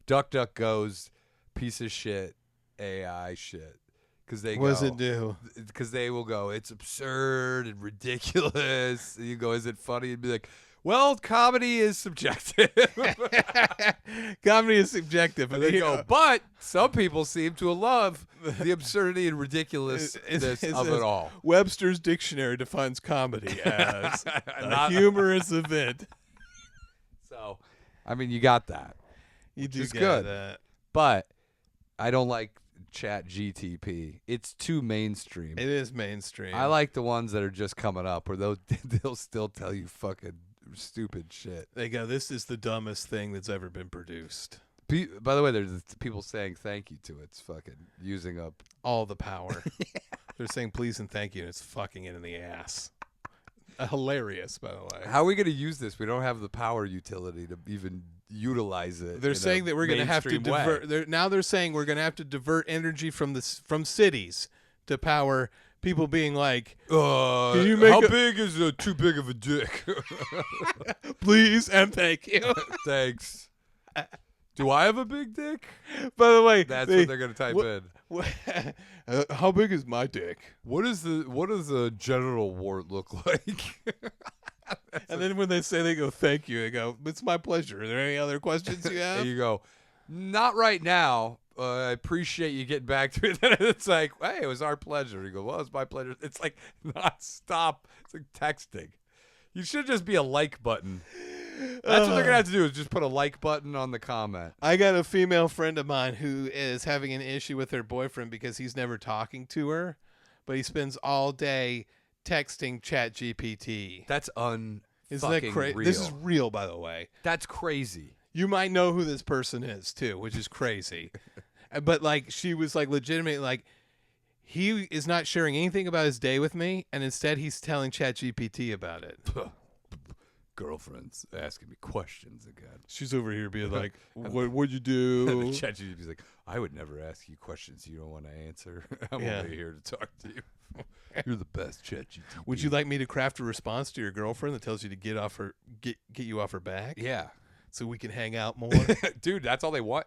DuckDuckGo's piece of shit AI shit. Because they What does it do? Because they will go, it's absurd and ridiculous. And you go, is it funny? And be like, well, comedy is subjective. Comedy is subjective. And they go, but some people seem to love the absurdity and ridiculousness of it all. Webster's Dictionary defines comedy as a Not- humorous event. So, I mean, you got that. You do is get good. that. But I don't like Chat GTP. It's too mainstream. It is mainstream. I like the ones that are just coming up where they'll still tell you fucking stupid shit. They go, this is the dumbest thing that's ever been produced. By the way, there's people saying thank you to it. It's fucking using up. All the power. They're saying please and thank you, and it's fucking it in the ass. Hilarious, by the way. How are we going to use this? We don't have the power utility to even utilize it. They're saying that we're going to have to divert. They're saying we're going to have to divert energy from cities to power people being like, Can you make how a- big is too big of a dick? please and thank you. Thanks. Do I have a big dick? By the way, That's what they're going to type in. how big is my dick? What does a genital wart look like? And then when they say, they go, thank you, they go, it's my pleasure. Are there any other questions you have? And you go, not right now. I appreciate you getting back to it. Then it's like, hey, it was our pleasure. You go, well, it's my pleasure. It's like non-stop. It's like texting. You should just be a like button. That's what they're going to have to do is just put a like button on the comment. I got a female friend of mine who is having an issue with her boyfriend because he's never talking to her, but he spends all day texting ChatGPT. That's Isn't that fucking crazy? real. This is real, by the way. That's crazy. You might know who this person is too, which is crazy. But like, she was like legitimately like, he is not sharing anything about his day with me, and instead he's telling ChatGPT about it. Girlfriend's asking me questions again. She's over here being like, what'd you do? ChatGPT's like, I would never ask you questions you don't want to answer. I'm Yeah. only here to talk to you. You're the best, ChatGPT. Would you like me to craft a response to your girlfriend that tells you to get you off her back? Yeah. So we can hang out more? Dude, that's all they want.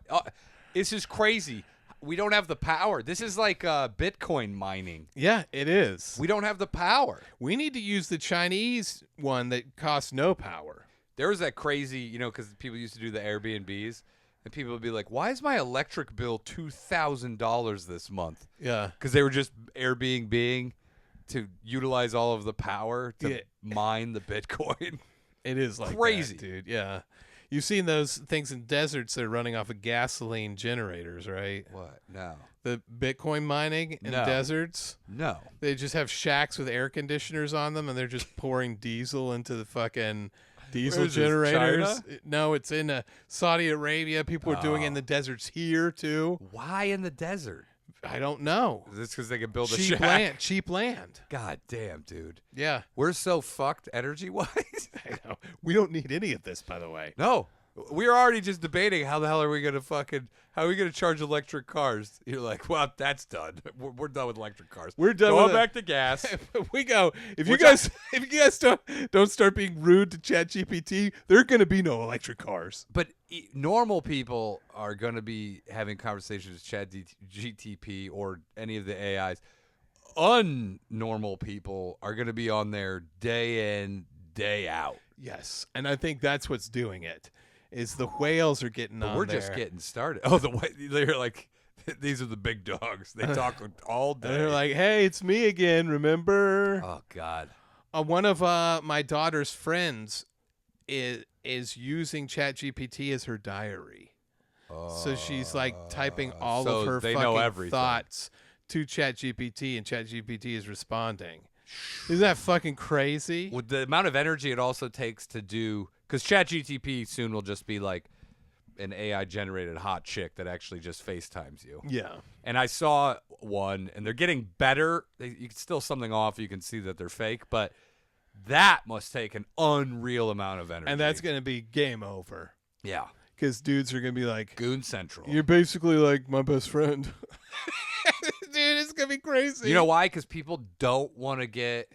It's just crazy. We don't have the power. This is like Bitcoin mining. Yeah, it is. We don't have the power. We need to use the Chinese one that costs no power. There was that crazy, because people used to do the Airbnbs, and people would be like, "Why is my electric bill $2,000 this month?" Yeah. Because they were just Airbnb to utilize all of the power to mine the Bitcoin. It is like crazy, that, dude. Yeah. You've seen those things in deserts that are running off of gasoline generators, right? What? No. The Bitcoin mining in deserts. No. They just have shacks with air conditioners on them, and they're just pouring diesel into the fucking diesel Where is this, generators. China? No, it's in Saudi Arabia. People are doing it in the deserts here too. Why in the desert? I don't know. Is this because they can build a Cheap shack? land. Cheap land. God damn, dude. Yeah. We're so fucked energy-wise. I know. We don't need any of this, by the way. No. We were already just debating how the hell are we going to how are we going to charge electric cars? You're like, well, that's done. We're done with electric cars. We're done Going with back to gas. We go. If you guys don't start being rude to ChatGPT, there are going to be no electric cars. But normal people are going to be having conversations with ChatGTP or any of the AIs. Unnormal people are going to be on there day in, day out. Yes, and I think that's what's doing it. Is the whales are getting But on we're there. just getting started. Oh, they're like, these are the big dogs. They talk all day. And they're like, "Hey, it's me again. Remember?" Oh God. One of my daughter's friends is using ChatGPT as her diary. So she's like typing all of her they know fucking everything. thoughts to ChatGPT, and ChatGPT is responding. Isn't that fucking crazy? With the amount of energy it also takes to do, because ChatGTP soon will just be like an AI-generated hot chick that actually just FaceTimes you. Yeah. And I saw one, and they're getting better. You can still something off. You can see that they're fake, but that must take an unreal amount of energy. And that's going to be game over. Yeah. Because dudes are going to be like, Goon Central. "You're basically like my best friend." Dude, it's going to be crazy. You know why? Because people don't want to get...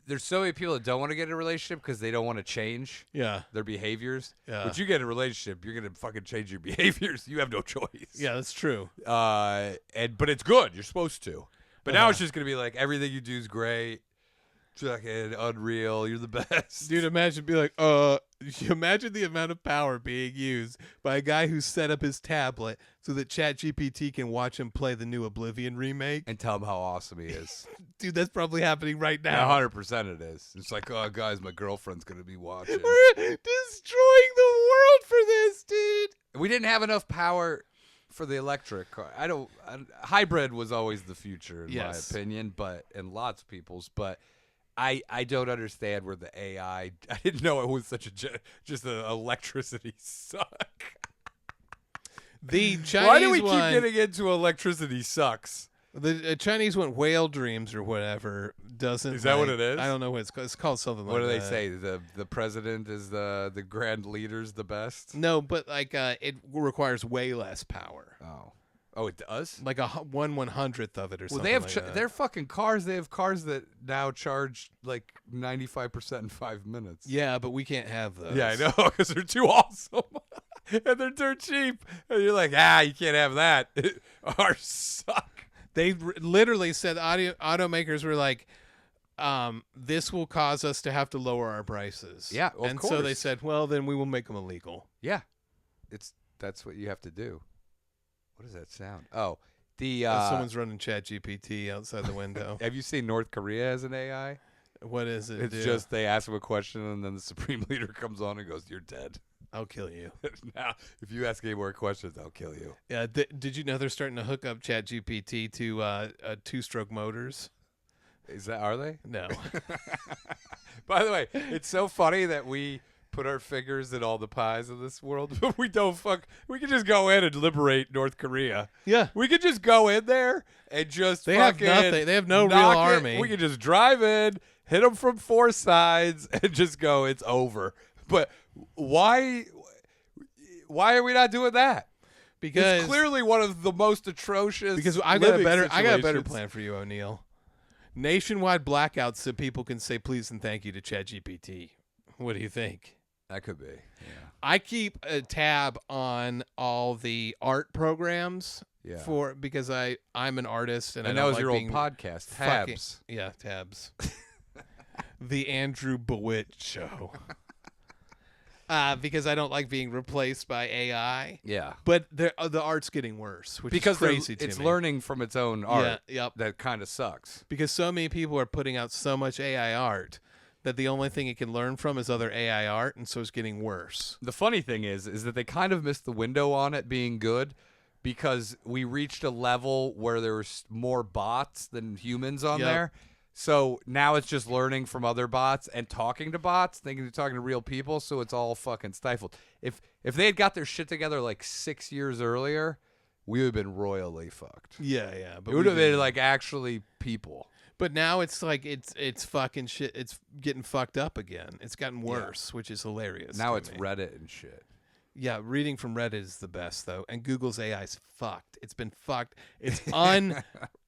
There's so many people that don't want to get in a relationship because they don't want to change their behaviors. Yeah. But you get in a relationship, you're going to fucking change your behaviors. You have no choice. Yeah, that's true. But it's good. You're supposed to. But now it's just going to be like everything you do is great. Fucking unreal. You're the best. Dude, imagine imagine the amount of power being used by a guy who set up his tablet so that ChatGPT can watch him play the new Oblivion remake. And tell him how awesome he is. Dude, that's probably happening right Yeah, now. 100% it is. It's like, oh, guys, my girlfriend's going to be watching. We're destroying the world for this, dude. We didn't have enough power for the electric car. Hybrid was always the future, in my opinion, and lots of people's, but... I don't understand where the AI. I didn't know it was such just an electricity suck. The Chinese Why do we one, keep getting into electricity sucks? The Chinese one, Whale Dreams or whatever, doesn't. Is that what it is? I don't know what it's called. It's called something like that. What do they say? The president is the grand leader's the best? No, but like it requires way less power. Oh, it does? Like 1/100th of it or something. Well, they have like that. their fucking cars. They have cars that now charge like 95% in 5 minutes. Yeah, but we can't have those. Yeah, I know, because they're too awesome. And they're dirt cheap. And you're like, you can't have that. Ours suck. They literally said automakers were like, this will cause us to have to lower our prices. Yeah, of and course. so they said, well, then we will make them illegal. Yeah, that's what you have to do. What does that sound? Oh, someone's running ChatGPT outside the window. Have you seen North Korea as an AI? What is it? It's just they ask him a question and then the supreme leader comes on and goes, "You're dead." I'll kill you. Now, if you ask any more questions, I'll kill you. Yeah. Did you know they're starting to hook up ChatGPT to two-stroke motors? Are they? No. By the way, it's so funny that we put our fingers in all the pies of this world, but we don't we could just go in and liberate North Korea. Yeah. We could just go in there and just They have nothing. They have no real army. We could just drive in, hit them from 4 sides, and just go, it's over. But why are we not doing that? Because it's clearly one of the most atrocious. Because I got a better situations. plan for you, O'Neill. Nationwide blackouts so people can say please and thank you to ChatGPT. What do you think? That could be. Yeah. I keep a tab on all the art programs Yeah. because I'm an artist and that don't was like your old being podcast, fucking- Tabs. Yeah, tabs. The Andrew Bewitt Show. because I don't like being replaced by AI. Yeah. But the art's getting worse, which Because is crazy to me. it's learning from its own art. Yeah, yep. That kind of sucks. Because so many people are putting out so much AI art that the only thing it can learn from is other AI art, and so it's getting worse. The funny thing is that they kind of missed the window on it being good because we reached a level where there was more bots than humans on there. So now it's just learning from other bots and talking to bots, thinking they're talking to real people, so it's all fucking stifled. If they had got their shit together like 6 years earlier, we would have been royally fucked. Yeah. But It would have been like actually people. But now it's like it's fucking shit. It's getting fucked up again. It's gotten worse, which is hilarious. Now to it's me. Reddit and shit. Yeah, reading from Reddit is the best though, and Google's AI's fucked. It's been fucked. It's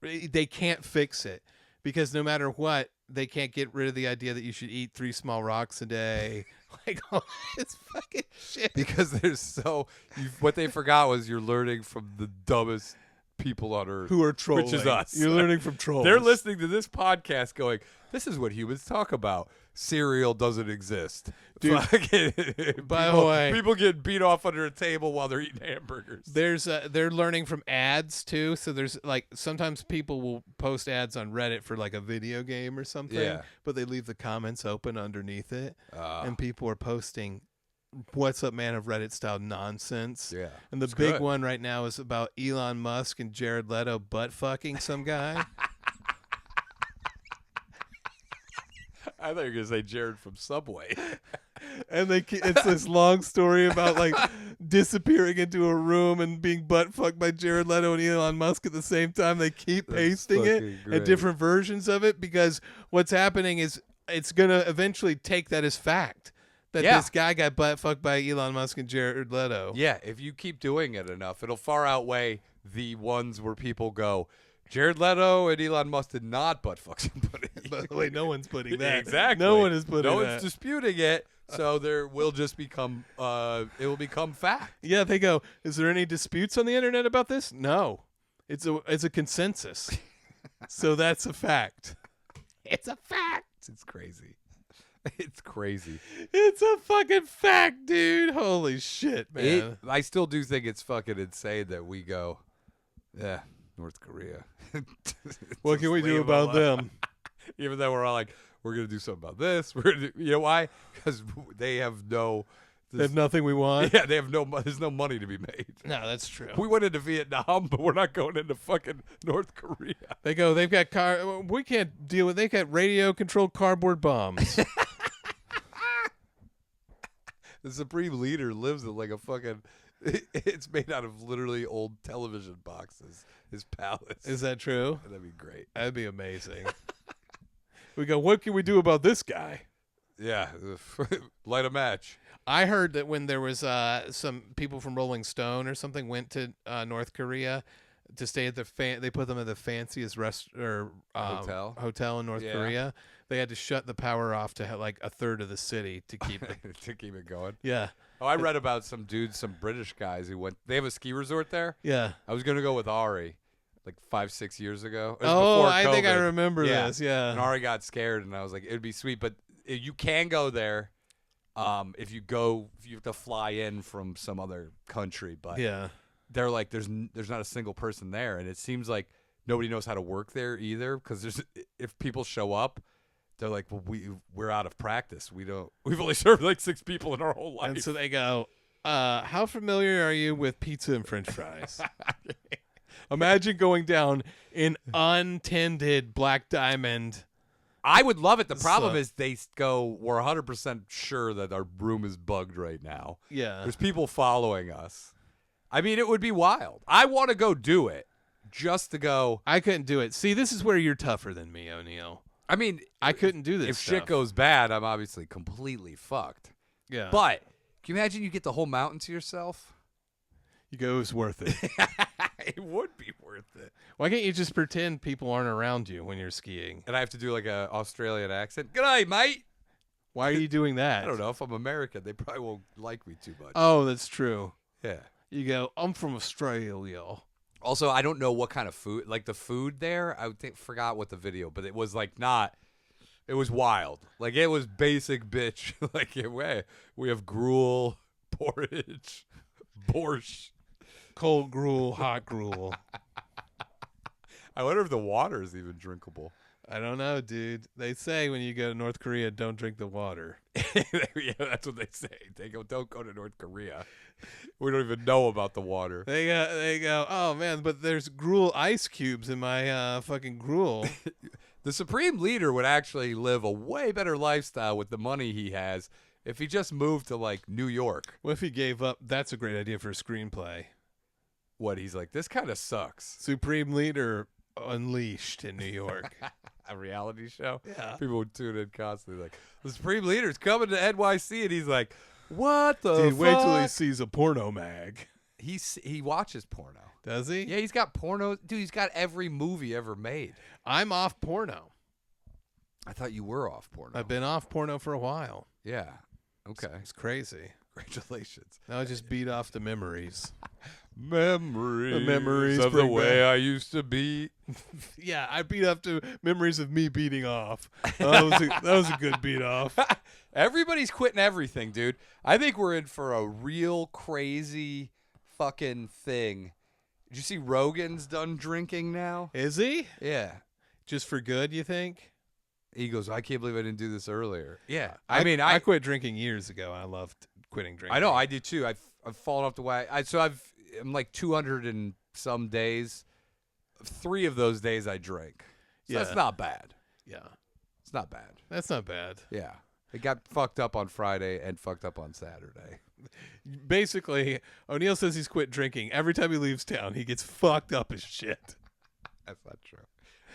they can't fix it because no matter what, they can't get rid of the idea that you should eat 3 small rocks a day. Like all this fucking shit. Because what they forgot was you're learning from the dumbest people on earth. Who are trolling. Which is us. You're learning from trolls. They're listening to this podcast going, this is what humans talk about. Cereal doesn't exist. Dude, by the way, people get beat off under a table while they're eating hamburgers. They're learning from ads too. So there's like sometimes people will post ads on Reddit for like a video game or something, but they leave the comments open underneath it, and people are posting "What's up, man?" of Reddit style nonsense. Yeah, and the big one right now is about Elon Musk and Jared Leto butt fucking some guy. I thought you were gonna say Jared from Subway. And it's this long story about like disappearing into a room and being butt fucked by Jared Leto and Elon Musk at the same time. They keep pasting it and different versions of it because what's happening is it's gonna eventually take that as fact that this guy got butt fucked by Elon Musk and Jared Leto. Yeah, if you keep doing it enough, it'll far outweigh the ones where people go, Jared Leto and Elon Musk did not butt fuck somebody. By the way, no one's putting that. Exactly. No one is putting that. No one's disputing it. So there will just become it will become fact. Yeah, they go, is there any disputes on the internet about this? No. It's a consensus. So that's a fact. It's a fact. It's crazy. It's crazy. It's a fucking fact, dude. Holy shit, man. I still do think it's fucking insane that we go, yeah, North Korea. What can we do about them? Even though we're all like, we're going to do something about this. We're gonna do, you know why? Because they have they have nothing we want. Yeah, they have there's no money to be made. No, that's true. We went into Vietnam, but we're not going into fucking North Korea. They go, they've got we can't deal with, they got radio controlled cardboard bombs. The supreme leader lives in like a fucking, it's made out of literally old television boxes. His palace. Is that true? That'd be great. That'd be amazing. We go, what can we do about this guy? Yeah, light a match. I heard that when there was some people from Rolling Stone or something went to North Korea to stay at they put them at the fanciest hotel in North Korea. They had to shut the power off to like a third of the city to keep it to keep it going. Yeah. Oh, I read about some dudes, some British guys who went. They have a ski resort there. Yeah. I was gonna go with Ari, like 5-6 years ago. It was oh, before I COVID. think I remember this. Yeah. And Ari got scared, and I was like, it'd be sweet, but you can go there. If you have to fly in from some other country, but they're like, there's not a single person there, and it seems like nobody knows how to work there either. Because if people show up, they're like, well, we're out of practice. We've only served like 6 people in our whole life. And so they go, how familiar are you with pizza and French fries? Imagine going down in untended Black Diamond. I would love it. The problem is they go, we're 100% sure that our room is bugged right now. Yeah. There's people following us. I mean, it would be wild. I want to go do it just to go. I couldn't do it. See, this is where you're tougher than me, O'Neill. I mean, I couldn't do this If stuff. shit goes bad, I'm obviously completely fucked. Yeah. But can you imagine you get the whole mountain to yourself? You go, it's worth it. It would be worth it. Why can't you just pretend people aren't around you when you're skiing? And I have to do like an Australian accent. G'day, mate. Why are you doing that? I don't know. If I'm American, they probably won't like me too much. Oh, that's true. Yeah. You go, I'm from Australia. Also, I don't know what kind of food. Like the food there, forgot what the video, but it was like not. It was wild. Like, it was basic bitch. Like, we have gruel, porridge, borscht. Cold gruel, hot gruel. I wonder if the water is even drinkable. I don't know, dude. They say when you go to North Korea, don't drink the water. Yeah, that's what they say. Don't go to North Korea. We don't even know about the water. They go, oh man, but there's gruel ice cubes in my fucking gruel. The Supreme Leader would actually live a way better lifestyle with the money he has if he just moved to, like, New York. What if he gave up? That's a great idea for a screenplay. What, he's like, this kind of sucks. Supreme Leader Unleashed in New York. A reality show? Yeah. People would tune in constantly like, the Supreme Leader's coming to NYC, and he's like, what the Dude, fuck? wait till he sees a porno mag. He watches porno. Does he? Yeah, he's got porno. Dude, he's got every movie ever made. I'm off porno. I thought you were off porno. I've been off porno for a while. Yeah. Okay. It's crazy. Congratulations. Now I just beat off the memories. Memories. The memories of the bring way back- I used to be. Yeah, I beat off to memories of me beating off. That was a good beat off. Everybody's quitting everything, dude. I think we're in for a real crazy fucking thing. Did you see Rogan's done drinking now? Is he? Yeah. Just for good, you think? He goes, I can't believe I didn't do this earlier. Yeah. I quit drinking years ago. I loved quitting drinking. I know, I do too. I've fallen off the wagon. I'm like 200 and some days. 3 of those days I drank. So Yeah. that's not bad. Yeah. It's not bad. That's not bad. Yeah. It got fucked up on Friday and fucked up on Saturday. Basically, O'Neill says he's quit drinking. Every time he leaves town, he gets fucked up as shit. That's not true.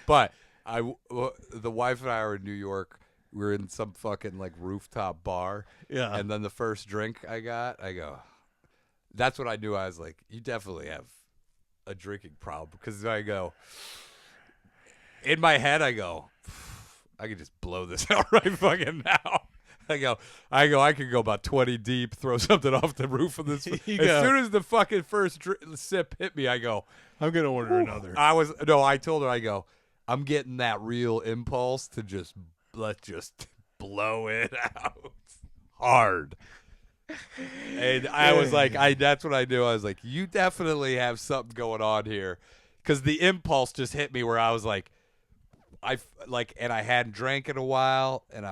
But the wife and I were in New York. We were in some fucking like rooftop bar. Yeah. And then the first drink I go, that's when I knew. I was like, you definitely have a drinking problem. Because I go, in my head, I go, I could just blow this out right fucking now. I could go about 20 deep, throw something off the roof of this. As soon as the fucking first sip hit me, I go, I'm going to order another. I told her, I go, I'm getting that real impulse to let's just blow it out hard. And I was like, that's what I knew. I was like, you definitely have something going on here. Because the impulse just hit me where I was like, and I hadn't drank in a while, and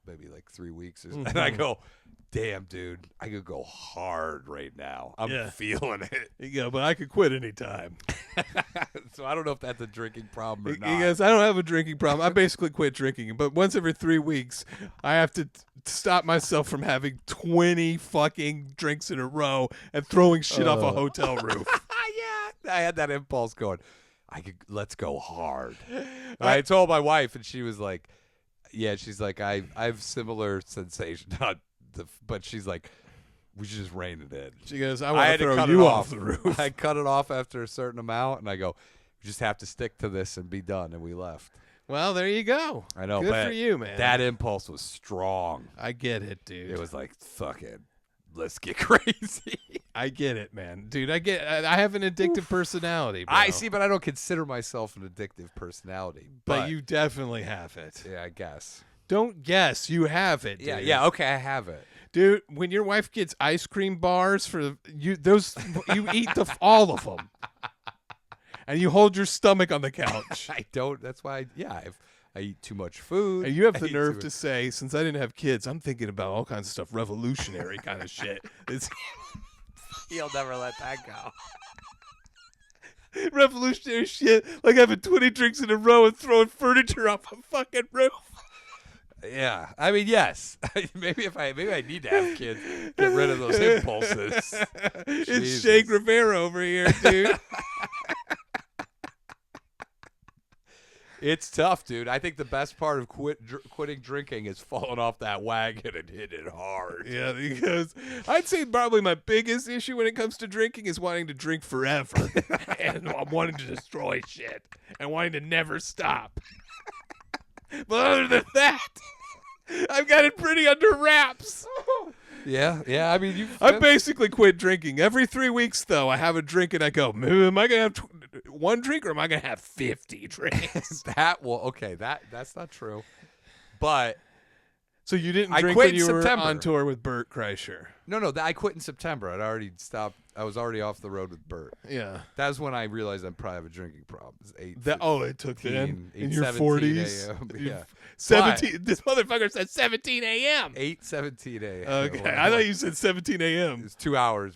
maybe like 3 weeks or something. And I go, damn, dude, I could go hard right now. I'm feeling it. You go, but I could quit anytime. So I don't know if that's a drinking problem or He not. goes, I don't have a drinking problem. I basically quit drinking, but once every 3 weeks, I have to stop myself from having 20 fucking drinks in a row and throwing shit off a hotel roof. Yeah, I had that impulse going, let's go hard. I told my wife, and she was like, yeah, she's like, I have similar sensation, but she's like, we should just rein it in. She goes, I want had to to throw cut you it off the roof. I cut it off after a certain amount, and I go, we just have to stick to this and be done, and we left. Well, there you go. I know, Good but for you, man. That impulse was strong. I get it, dude. It was like, fucking, let's get crazy. I get it, man. Dude, I have an addictive personality, bro. I see, but I don't consider myself an addictive personality. But you definitely have it. Yeah, I guess. Don't guess. You have it, dude. Yeah, okay, I have it. Dude, when your wife gets ice cream bars for you, you eat all of them, and you hold your stomach on the couch. I don't. That's why. I eat too much food. And you have I the eat nerve too to say, since I didn't have kids, I'm thinking about all kinds of stuff, revolutionary kind of shit. You'll never let that go. Revolutionary shit, like having 20 drinks in a row and throwing furniture off a fucking roof. Yeah, I mean, yes. maybe I need to have kids. Get rid of those impulses. It's Jesus. Shea Rivera over here, dude. It's tough, dude. I think the best part of quitting drinking is falling off that wagon and hitting it hard. Yeah, because I'd say probably my biggest issue when it comes to drinking is wanting to drink forever and wanting to destroy shit and wanting to never stop. But other than that, I've got it pretty under wraps. Yeah. I mean, I basically quit drinking. Every 3 weeks, though, I have a drink and I go, am I going to have one drink or am I going to have 50 drinks? That's not true. But So you didn't I drink quit when you in were September. on tour with Bert Kreischer. no, I quit in September. I'd already stopped. I was already off the road with Bert. Yeah. That was when I realized I probably have a drinking problem. It was It took then 8, in your 17 40s. a.m. Yeah. 17. This motherfucker said 17 a.m. 8:17 a.m. Okay, I thought you said 17 It a.m. was 2 hours,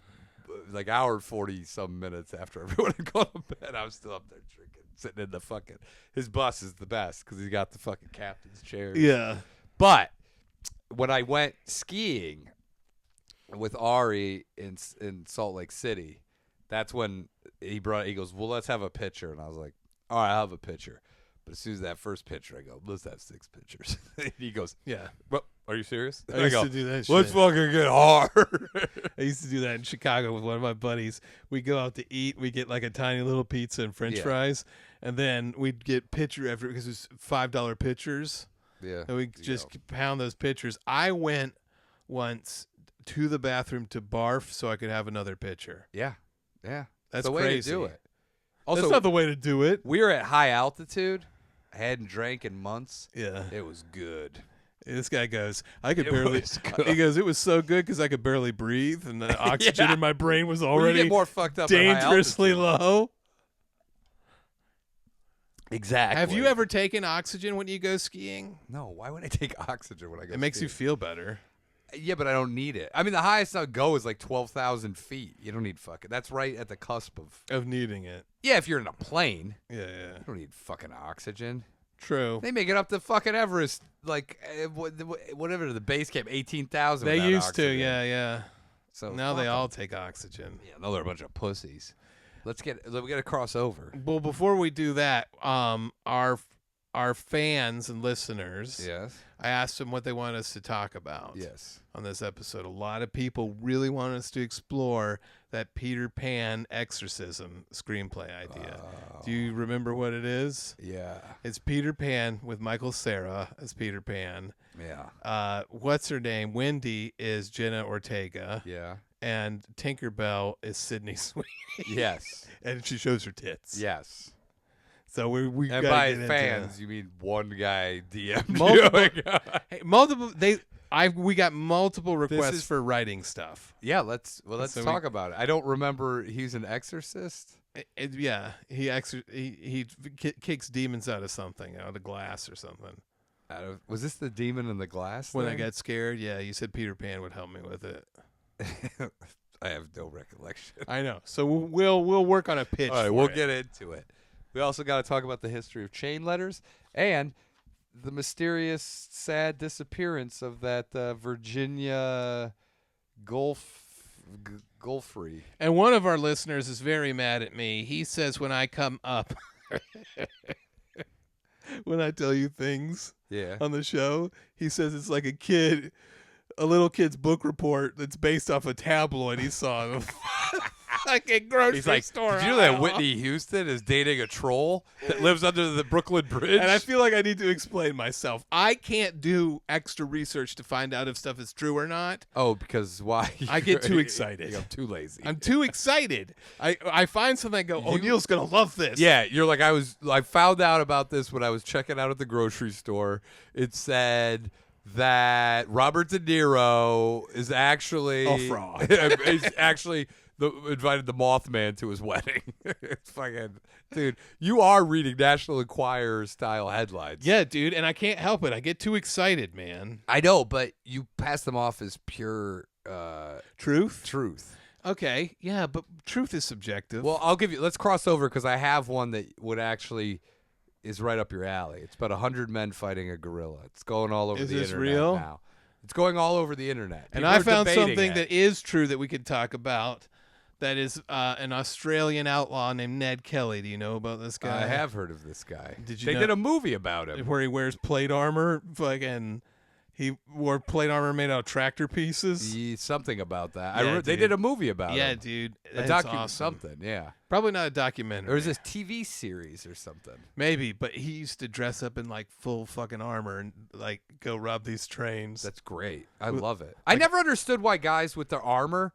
like hour 40 some minutes after everyone had gone to bed. I was still up there drinking, sitting in the fucking. His bus is the best because he got the fucking captain's chair. Yeah. But when I went skiing with Ari in Salt Lake City, that's when he goes, well, let's have a picture. And I was like, all right, I'll have a picture. But as soon as that first picture, I go, let's have 6 pictures. And he goes, Yeah. well, are you serious? I used to do that let's shit. fucking get hard. I used to do that in Chicago with one of my buddies. We go out to eat. We get like a tiny little pizza and French Yeah. fries, and then we'd get pitcher after because it was $5 pitchers, Yeah. and we just pound those pitchers. I went once to the bathroom to barf so I could have another pitcher. Yeah. Yeah. That's the way crazy. to do it. That's Also, not the way to do it. we were at high altitude. I hadn't drank in months. Yeah. It was good. This guy goes, I could It barely. was good. He goes, it was so good because I could barely breathe, and the oxygen Yeah. in my brain was Well, you already get more fucked up at high dangerously altitude. low. Exactly. Have you ever taken oxygen when you go skiing? No. Why would I take oxygen when I go? It makes you skiing? feel better. Yeah, but I don't need it. I mean, the highest I'll go is like 12,000 feet. You don't need fucking. That's right at the cusp of. Of needing it. Yeah, if you're in a plane, Yeah. you don't need fucking oxygen. True. They make it up to fucking Everest, like whatever the base camp, 18,000. They without used to, oxygen. yeah. So Now they fuck 'em. all take oxygen. Yeah, now they're a bunch of pussies. We got to cross over. Well, before we do that, our fans and listeners, Yes. I asked them what they want us to talk about. Yes. On this episode, a lot of people really want us to explore that Peter Pan Exorcism screenplay idea. Do you remember what it is? Yeah. It's Peter Pan with Michael Cera as Peter Pan. Yeah. What's her name? Wendy is Jenna Ortega. Yeah. And Tinkerbell is Sydney Sweeney. Yes. And she shows her tits. Yes. So we And gotta by get into fans, you mean one guy DM'd Multiple- you. hey, we got multiple requests is- for writing stuff. Yeah, let's So talk about it. I don't remember. He's an exorcist. Yeah, he kicks demons out of something, out of glass or something. Was this the demon in the glass? When I thing? got scared, yeah, you said Peter Pan would help me with it. I have no recollection. I know. So we'll work on a pitch. All right, for we'll it. get into it. We also got to talk about the history of chain letters and the mysterious, sad disappearance of that Virginia Gulfrey. And one of our listeners is very mad at me. He says when I come up, when I tell you things Yeah. on the show, he says it's like a little kid's book report that's based off a tabloid he saw in a fucking grocery He's like, store. did you know that aisle." Whitney Houston is dating a troll that lives under the Brooklyn Bridge? And I feel like I need to explain myself. I can't do extra research to find out if stuff is true or not. oh, because why? I get too excited. I'm too lazy. I'm too excited. I find something, I go, oh, Neil's going to love this. Yeah, you're like I found out about this when I was checking out at the grocery store. It said that Robert De Niro is actually A fraud. is actually invited the Mothman to his wedding. It's fucking dude, you are reading National Enquirer style headlines. Yeah, dude, and I can't help it. I get too excited, man. I know, but you pass them off as pure Truth? truth. Okay, yeah, but truth is subjective. Well, let's cross over because I have one that would actually is right up your alley. It's about 100 men fighting a gorilla. It's going all over Is the this internet real? now. It's going all over the internet. and People I are found debating something it. that is true that we could talk about. That is an Australian outlaw named Ned Kelly. Do you know about this guy? I have heard of this guy. Did you They know- did a movie about him. Where he wears plate armor. Fucking, he wore plate armor made out of tractor pieces. Something about that. Yeah, They dude. did a movie about Yeah, him. dude. A That's document, awesome. something. Yeah. Probably not a documentary. Or was this TV series or something? Maybe, but he used to dress up in like full fucking armor and like go rob these trains. That's great. I love it. I never understood why guys with their armor,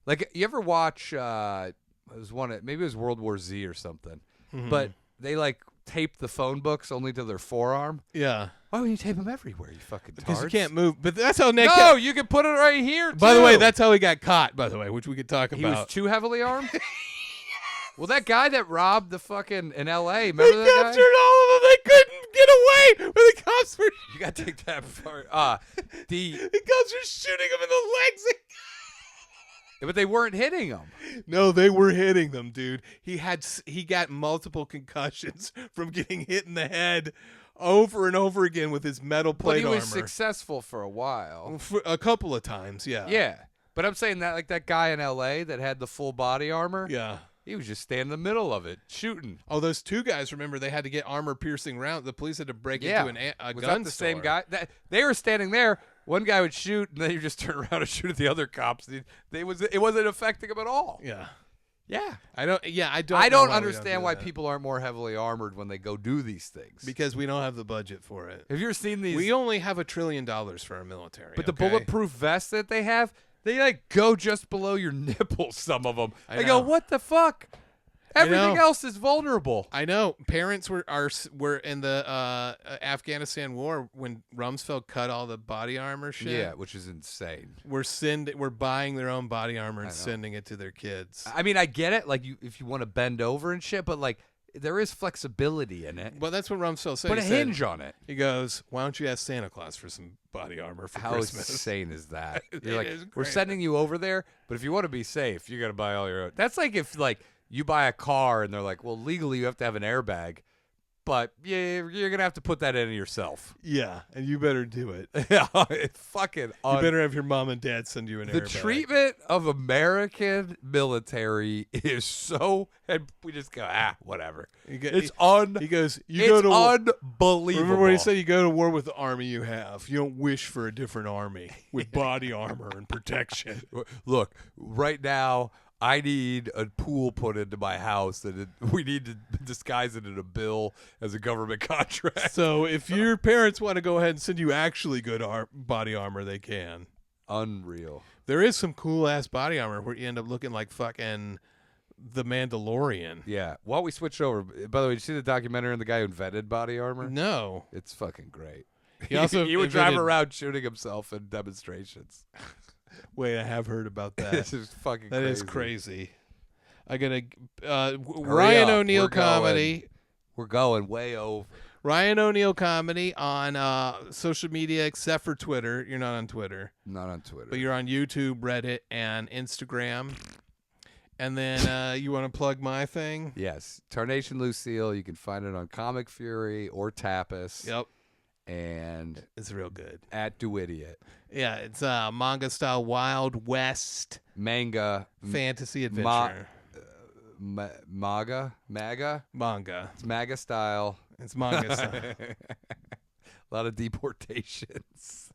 like you ever watch? Maybe it was World War Z or something, Mm-hmm. but they like tape the phone books only to their forearm. Yeah. Why would you tape them everywhere, you fucking Because you tards? can't move. But that's how Nick. No, you can put it right here, By the way, too. that's how he got caught. By the way, which we could talk He was about. too heavily armed? Well, that guy that robbed the fucking in L.A., They remember that guy? captured all of them. They couldn't get away. When the cops were. You got to take that part. The cops were shooting him in the legs. But they weren't hitting him. No, they were hitting them, dude. He got multiple concussions from getting hit in the head over and over again with his metal plate But he was armor. successful for a while. For a couple of times, yeah. Yeah. But I'm saying that like that guy in L.A. that had the full body armor, Yeah. he was just standing in the middle of it, shooting. Oh, those two guys, remember, they had to get armor-piercing rounds. The police had to break into a was gun that the store. same guy? They were standing there. One guy would shoot, and then you just turn around and shoot at the other cops. It wasn't affecting them at all. Yeah. Yeah. I don't I know don't why we understand do why that. people aren't more heavily armored when they go do these things. Because we don't have the budget for it. Have you ever seen these? We only have $1 trillion for our military. But the okay? bulletproof vests that they have, they like go just below your nipples. Some of them. I They know. go, what the fuck? Everything know. else is vulnerable. I know. Parents were in the Afghanistan war when Rumsfeld cut all the body armor shit. Yeah, which is insane. We're buying their own body armor and I know. sending it to their kids. I mean, I get it. Like, if you want to bend over and shit, but like, there is flexibility in it. Well, that's what Rumsfeld said. Put a He said- hinge on it. He goes, "Why don't you ask Santa Claus for some body armor for How Christmas?" insane is that? It You're like, is we're crazy. sending you over there, but if you want to be safe, you got to buy all your own. That's like if like you buy a car and they're like, well, legally you have to have an airbag, but yeah, you're gonna have to put that in yourself. Yeah, and you better do it. Yeah, it's fucking. You better have your mom and dad send you an The airbag. treatment of American military is so, and we just go, whatever. You get- It's He goes, "You go it's to war." unbelievable. Remember when he said you go to war with the army you have. You don't wish for a different army with body armor and protection. Look, right now, I need a pool put into my house, and we need to disguise it in a bill as a government contract. So if your parents want to go ahead and send you actually good body armor, they can. Unreal. There is some cool ass body armor where you end up looking like fucking the Mandalorian. Yeah. While we switched over, by the way, did you see the documentary on the guy who invented body armor? No. It's fucking great. He also he would drive invented- around shooting himself in demonstrations. Wait, I have heard about that. This is fucking That crazy. is crazy. I got Ryan up. O'Neal We're going. comedy. We're going way over. Ryan O'Neal comedy on social media except for Twitter. You're not on Twitter, Not on Twitter. but you're on YouTube, Reddit, and Instagram. And then you want to plug my thing? Yes. Tarnation Lucille. You can find it on Comic Fury or Tapas. Yep, And it's real good. at Do Idiot. Yeah, it's manga style Wild West Manga. fantasy adventure. MAGA? Manga. It's MAGA style. It's manga style. A lot of deportations.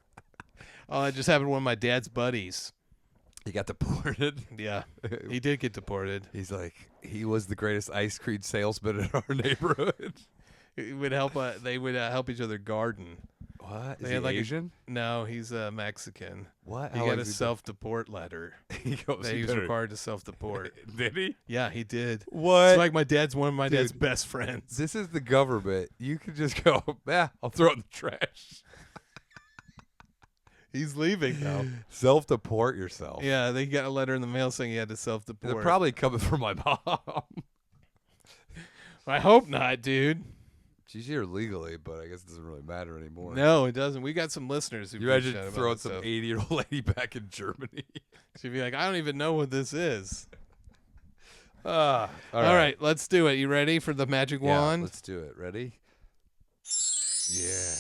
Oh, that just happened to one of my dad's buddies. He got deported. Yeah, he did get deported. He's like, he was the greatest ice cream salesman in our neighborhood. It would help. They would help each other garden. What? Is They he had like Asian? No, he's Mexican. What? He How got long a has he self-deport letter. been- He goes, That he was required to self-deport. Did he? Yeah, he did. What? It's like my dad's one of my dad's Dude. best friends. This is the government. You can just go, I'll throw it in the trash. He's leaving now. Self-deport yourself. Yeah, they got a letter in the mail saying he had to self-deport. They're probably coming from my mom. I hope not, dude. She's here legally, but I guess it doesn't really matter anymore. No, it doesn't. We got some listeners who You bitch imagine out about throwing this some stuff. 80-year-old lady back in Germany. She'd be like, I don't even know what this is. All All right, let's do it. You ready for the magic Yeah, wand? let's do it. Ready? Yeah.